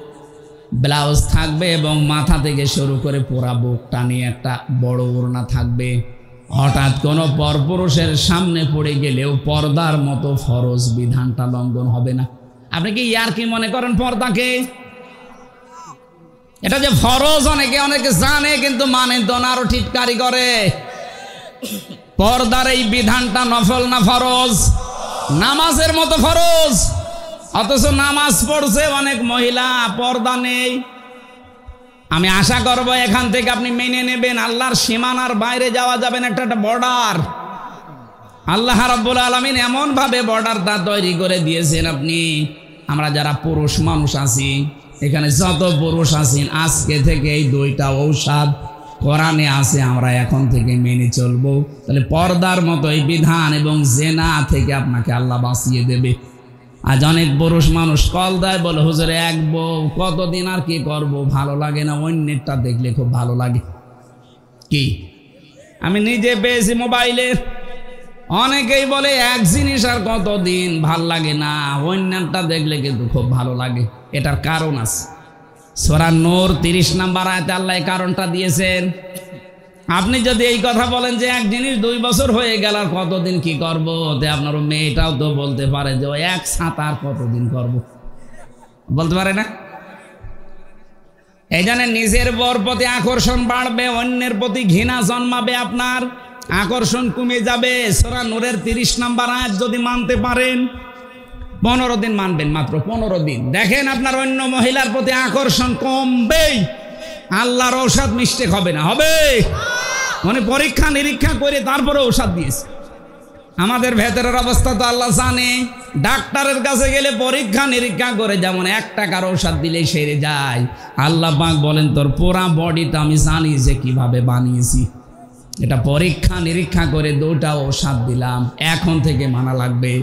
ব্লাউজ থাকবে এবং মাথা থেকে শুরু করে পুরা বুক টানিয়ে একটা বড় ওড়না থাকবে। হঠাৎ কোনো পরপুরুষের সামনে পড়ে গেলেও পর্দার মতো ফরজ বিধানটা লঙ্ঘন হবে না। আপনি কি ইয়ার কি মনে করেন পর্দাকে? এটা যে ফরজ অনেকে জানে কিন্তু মানে তো না, আরো ঠিককারি করে। পর্দার এই বিধানটা নফল না ফরজ? নামাজের মতো ফরজ, অথচ নামাজ পড়ছে অনেক মহিলা, পর্দা নেই। আমি আশা করব এখান থেকে আপনি মেনে নেবেন, আল্লাহর সীমানার বাইরে যাওয়া যাবে না, একটা বর্ডার। আল্লাহ রাব্বুল আলামিন এমন ভাবে বর্ডারটা তৈরি করে দিয়েছেন। আপনি আমরা যারা পুরুষ মানুষ আছি, এখানে যত পুরুষ আছেন, আজকে থেকে এই দুইটা ঔষধ কোরআনে আছে, আমরা এখন থেকে মেনে চলবো। তাহলে পর্দার মতো এই বিধান এবং জেনা থেকে আপনাকে আল্লাহ বাঁচিয়ে দেবে। আজ অনেক পুরুষ মানুষ কল দেয়, বলে হুজুর এক বউ, কতদিন আর কি করব, ভালো লাগে না, অন্যেরটা দেখলে খুব ভালো লাগে। কি আমি নিজে পেয়েছি মোবাইলে, অনেকেই বলে এক জিনিস আর কতদিন ভাল লাগে না, অন্যটা দেখলে কিন্তু খুব ভালো লাগে। এটার কারণ আছে। সূরা নূর 30 নম্বর আয়াতে আল্লাহ এই কারণটা দিয়েছেন। আপনি যদি এই কথা বলেন যে এক জিনিস 2 বছর হয়ে গেল আর কতদিন কি করব, তে আপনার মেয়েটাও তো বলতে পারে যে এক ছাতা আর কতদিন করব, বলতে পারে না? এই জন্য নিজের বর প্রতি আকর্ষণ বাড়বে, অন্যের প্রতি ঘৃণা জন্মাবে, আপনার আকর্ষণ কমে যাবে। সূরা নূরের 30 নম্বর আয়াত যদি মানতে পারেন, 15 দিন মানবেন, মাত্র 15 দিন, দেখেন আপনার অন্য মহিলার প্রতি আকর্ষণ কমবেই। আল্লাহর ঔষধ মিস্টেক হবে না, হবে। মানে পরীক্ষা নিরীক্ষা করে তারপরে ঔষধ দিয়েছে। আমাদের ভেতরের অবস্থা তো আল্লাহ জানে। ডাক্তারের কাছে গেলে পরীক্ষা নিরীক্ষা করে যেমন 1 টাকার ঔষধ দিলেই সেরে যায়, আল্লাহ পাক বলেন তোর পুরা বডিটা আমি জানি যে কিভাবে বানিয়েছি। এটা পরীক্ষা নিরীক্ষা করে 2টা ঔষধ দিলাম, এখন থেকে মানা লাগবে।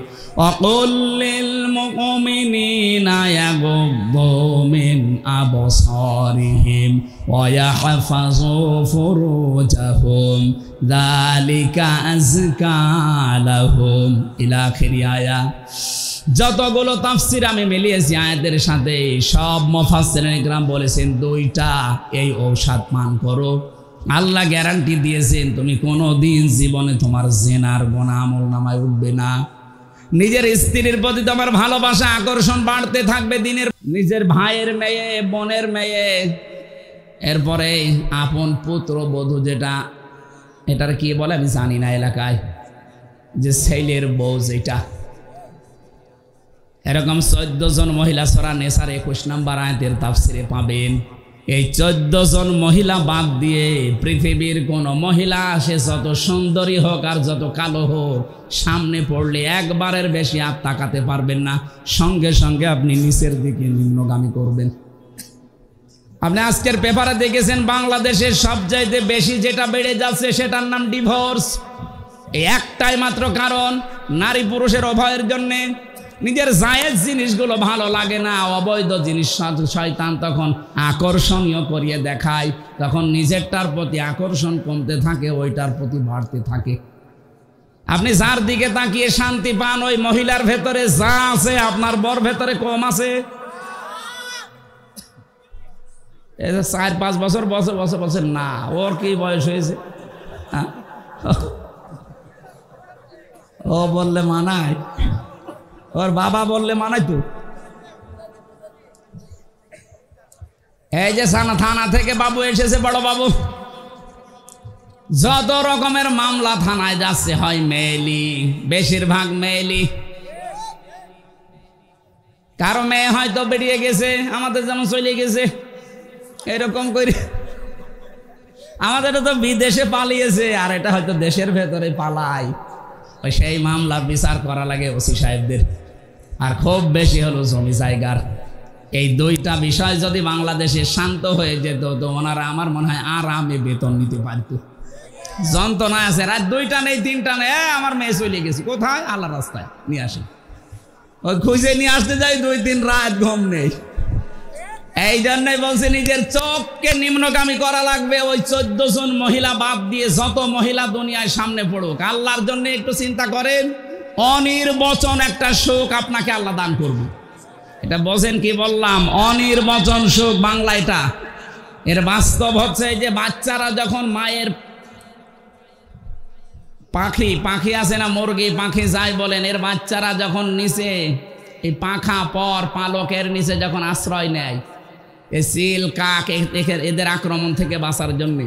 অকুল্লিল মুমিনিনা ইয়াগুদ্দু মিন আবসারিহিম ওয়া ইয়াহফাযু ফুরুজাহুম যালিকা আযকা লাহুম ইলা আখিরি আয়া। যতগুলো তাফসীর আমি মিলিয়েছি আয়াতের সাথে, সব মুফাসসিরিন ইকরাম বলেছেন 2টা এই ঔষধ পান করো। আল্লাহ গ্যারান্টি দিয়েছেন তুমি কোনোদিন জীবনে তোমার জিনার গুনাহ আমলনামায় উঠবে না। নিজের স্ত্রীর প্রতি তোমার ভালোবাসা আকর্ষণ বাড়তে থাকবে দিনের, নিজের ভাইয়ের মেয়ে, বোনের মেয়ে, এরপরে আপন পুত্র বধূ, যেটা এটার কি বলে আমি জানি না এলাকায়, যে ছেলের বউ, যেটা এরকম 14 জন মহিলা সূরা নেসার 21 নম্বর আয়াতের তাফসিরে পাবেন। এই 14 জন মহিলা বাদ দিয়ে পৃথিবীর কোন মহিলা, সে যত সুন্দরী হোক আর যত কালো হোক, সামনে পড়লে একবারের বেশি আর তাকাতে পারবেন না, সঙ্গে সঙ্গে আপনি নিচের দিকে নিম্নগামী করবেন। আপনি আজকের পেপারে দেখেছেন বাংলাদেশের সবচাইতে বেশি যেটা বেড়ে যাচ্ছে সেটার নাম ডিভোর্স। এই একটাই মাত্র কারণ, নারী পুরুষের উভয়ের জন্যে। নিজের জায়েজ জিনিসগুলো ভালো লাগে না, অবৈধ জিনিস শয়তান তখন আকর্ষণীয় করিয়ে দেখায়, তখন নিজেরটার প্রতি আকর্ষণ কমতে থাকে, ওইটার প্রতি বাড়তে থাকে। আপনি যার দিকে তাকিয়ে শান্তি পান, ওই মহিলার ভেতরে যা আছে আপনার বর ভেতরে কম আছে। এই যে 4-5 বছর বছর না, ওর কি বয়স হয়েছে? ও বললে মানায়, ওর বাবা বললে মানাই তো। এই যে থানা থেকে বাবু এসেছে, বড় বাবু, যত রকমের মামলা থানায় যাচ্ছে হয় মেয়েলি, বেশিরভাগ মেয়েলি। কারো মেয়ে হয়তো বেরিয়ে গেছে, আমাদের যেমন চলে গেছে, এরকম করে। আমাদের তো বিদেশে পালিয়েছে, আর এটা হয়তো দেশের ভেতরে পালায়। সেই মামলার বিচার করা লাগে ওসি সাহেবদের, আর খুব বেশি হলো জমি জায়গার। এই 2টা বিষয় যদি বাংলাদেশে শান্ত হয়ে যেত, তো ওনারা আমার মনে হয় আরামে বেতন নিতে পারত। যন্ত্রণা আছে, রাত 2টা নেই 3টা নেই, আমার মেয়ে চলে গেছে কোথায়, আল্লাহ রাস্তায় নিয়ে আসে, ওই খুঁজে নিয়ে আসতে যাই 2-3 রাত ঘুম নেই। এই জন্যই বলছে নিজের চোখকে নিম্নগামী করা লাগবে। ওই 14 জন মহিলা বাদ দিয়ে যত মহিলা দুনিয়ায় সামনে পড়ুক, আল্লাহর জন্য একটু চিন্তা করেন, অনির্বচন একটা সুখ আপনাকে আল্লাহ দান করবে। এটা বোঝেন কি বললাম? অনির্বচন সুখ, বাংলা এটা। এর বাস্তব হচ্ছে যে বাচ্চারা যখন মায়ের পাখি আছে না, মুরগি পাখি যাই বলেন, এর বাচ্চারা যখন নিচে এই পাখা পর পালকের নিচে যখন আশ্রয় নেয়, এই চিল কাক এদের আক্রমণ থেকে বাঁচার জন্য,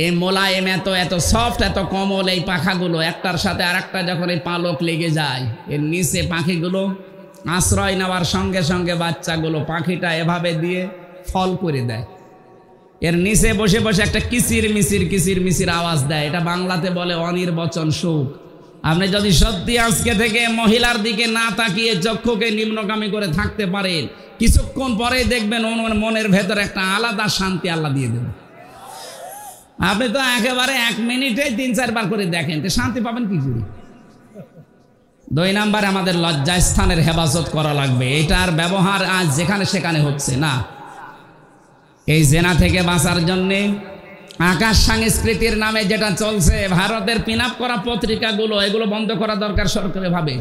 এই মোলায়েম এত সফট, এত কোমল এই পাখাগুলো, একটার সাথে আরেকটা যখন এই পালক লেগে যায়, এর নিচে পাখিগুলো আশ্রয় নেওয়ার সঙ্গে সঙ্গে বাচ্চাগুলো পাখিটা এভাবে দিয়ে ফল করে দেয়। এর নিচে বসে বসে একটা কিচির মিচির আওয়াজ দেয়। এটা বাংলাতে বলে অনির্বচন সুখ। আপনি যদি সত্যি আজকে থেকে মহিলার দিকে না তাকিয়ে চক্ষুকে নিম্নগামী করে থাকতে পারেন, কিছুক্ষণ পরে দেখবেন মনের ভেতর একটা আলাদা শান্তি আল্লাহ দিয়ে দেবেন। আপনি তো একেবারে 1 মিনিটে 3-4 বার করে দেখেন, তো শান্তি পাবেন কি করে? 2 নম্বরে আমাদের লজ্জাস্থানের হেফাজত করা লাগবে। এটার ব্যবহার আজ যেখানে সেখানে হচ্ছে না। এই জেনা থেকে বাঁচার জন্যে আকাশ সংস্কৃতির নামে যেটা চলছে, ভারতের পিন আপ করা পত্রিকাগুলো, এগুলো বন্ধ করা দরকার সরকারি ভাবে।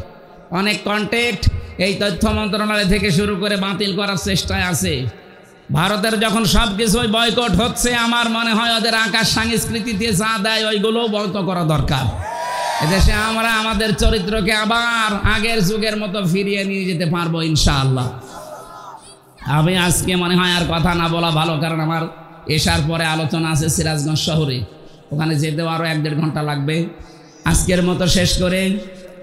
অনেক কন্টেন্ট এই তথ্য মন্ত্রণালয় থেকে শুরু করে বাতিল করার চেষ্টায় আছে। ভারতের যখন সব কিছুই বয়কট হচ্ছে, আমার মনে হয় ওদের আকাশ সংস্কৃতিতে যা দেয় ওইগুলোও বন্ধ করা দরকার। এদেশে আমরা আমাদের চরিত্রকে আবার আগের যুগের মতো ফিরিয়ে নিয়ে যেতে পারবো ইনশাআল্লাহ। আমি আজকে মনে হয় আর কথা না বলা ভালো, কারণ আমার এসার পরে আলোচনা আছে সিরাজগঞ্জ শহরে, ওখানে যেতেও আরও 1-1.5 ঘন্টা লাগবে। আজকের মতো শেষ করে,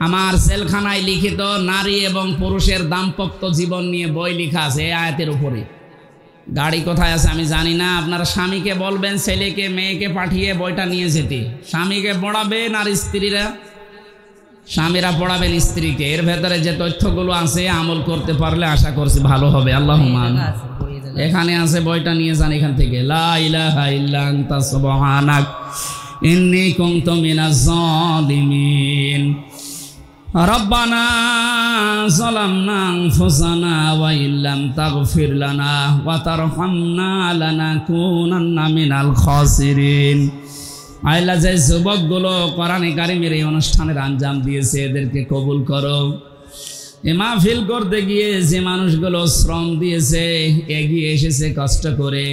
আমার সেলখানায় লিখিত নারী এবং পুরুষের দাম্পত্য জীবন নিয়ে বই লেখা আছে এই আয়াতের উপরে। গাড়ি কোথায় আছে আমি জানি না, আপনারা স্বামীকে বলবেন ছেলেকে মেয়েকে পাঠিয়ে বইটা নিয়ে যেতে। স্বামীকে পড়াবেন আর স্ত্রীরা, স্বামীরা পড়াবেন স্ত্রীকে। এর ভেতরে যে তথ্যগুলো আছে আমল করতে পারলে আশা করছি ভালো হবে। আল্লাহুম্মা আমিন। এখানে আছে, বইটা নিয়ে যান এখান থেকে। লা ইলাহা ইল্লা আনতা সুবহানাক ইন্নী কুনতু মিনাজ জালিমিন। রব্বানা যালামনা আনফুসানা ওয়া ইল্লাম তাগফির লানা ওয়া তারহামনা লানাকুনান্না মিনাল খাসিরিন। আল্লাহ, যে যুবকগুলো কোরআনে কারিমের এই অনুষ্ঠানের আঞ্জাম দিয়েছে, এদেরকে কবুল করো। এ মাহফিল করতে গিয়ে যে মানুষগুলো শ্রম দিয়েছে, এগিয়ে এসেছে কষ্ট করে,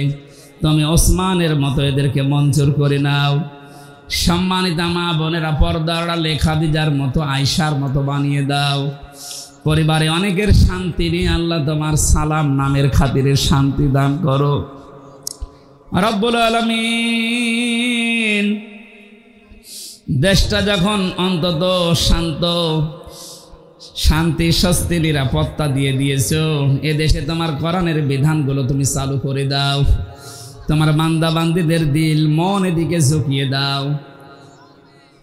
তুমি ওসমানের মতো এদেরকে মঞ্জুর করে নাও। সম্মানিতা মা বোনেরা, পর্দার লেখা দিজার মতো, আয়সার মতো বানিয়ে দাও। পরিবারে অনেকের শান্তি নিয়ে আল্লাহ তোমার সালাম নামের খাতিরে শান্তি দান করো রব্বুল আলামিন। দেশটা যখন অন্তত শান্ত, শান্তি, স্বস্তি, নিরাপত্তা দিয়ে দিয়েছো, এ দেশে তোমার কোরআনের বিধানগুলো তুমি চালু করে দাও। তোমার বান্দা বান্দিদের দিল মন এদিকে ঝুঁকিয়ে দাও।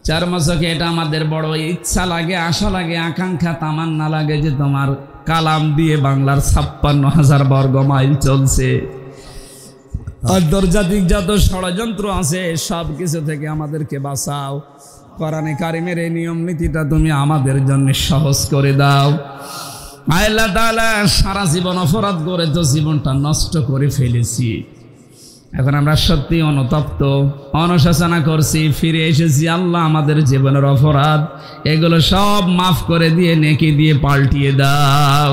চর্মচোখে এটা আমাদের বড় ইচ্ছা লাগে, আশা লাগে, আকাঙ্ক্ষা, তামান্না লাগে যে তোমার কালাম দিয়ে বাংলার 56,000 বর্গ মাইল চলছে। আন্তর্জাতিক যত ষড়যন্ত্র আছে সব কিছু থেকে আমাদেরকে বাঁচাও। কোরআনে কারিমের এই নিয়ম নীতিটা তুমি আমাদের জন্য সহজ করে দাও। আল্লাহ তাআলা, সারা জীবন অপরাধ করে তো জীবনটা নষ্ট করে ফেলেছি। এখন আমরা সত্যি অনুতপ্ত, অনুশোচনা করছি, ফিরে এসেছি। আল্লাহ, আমাদের জীবনের অপরাধ এগুলো সব মাফ করে দিয়ে নেকি দিয়ে পাল্টিয়ে দাও।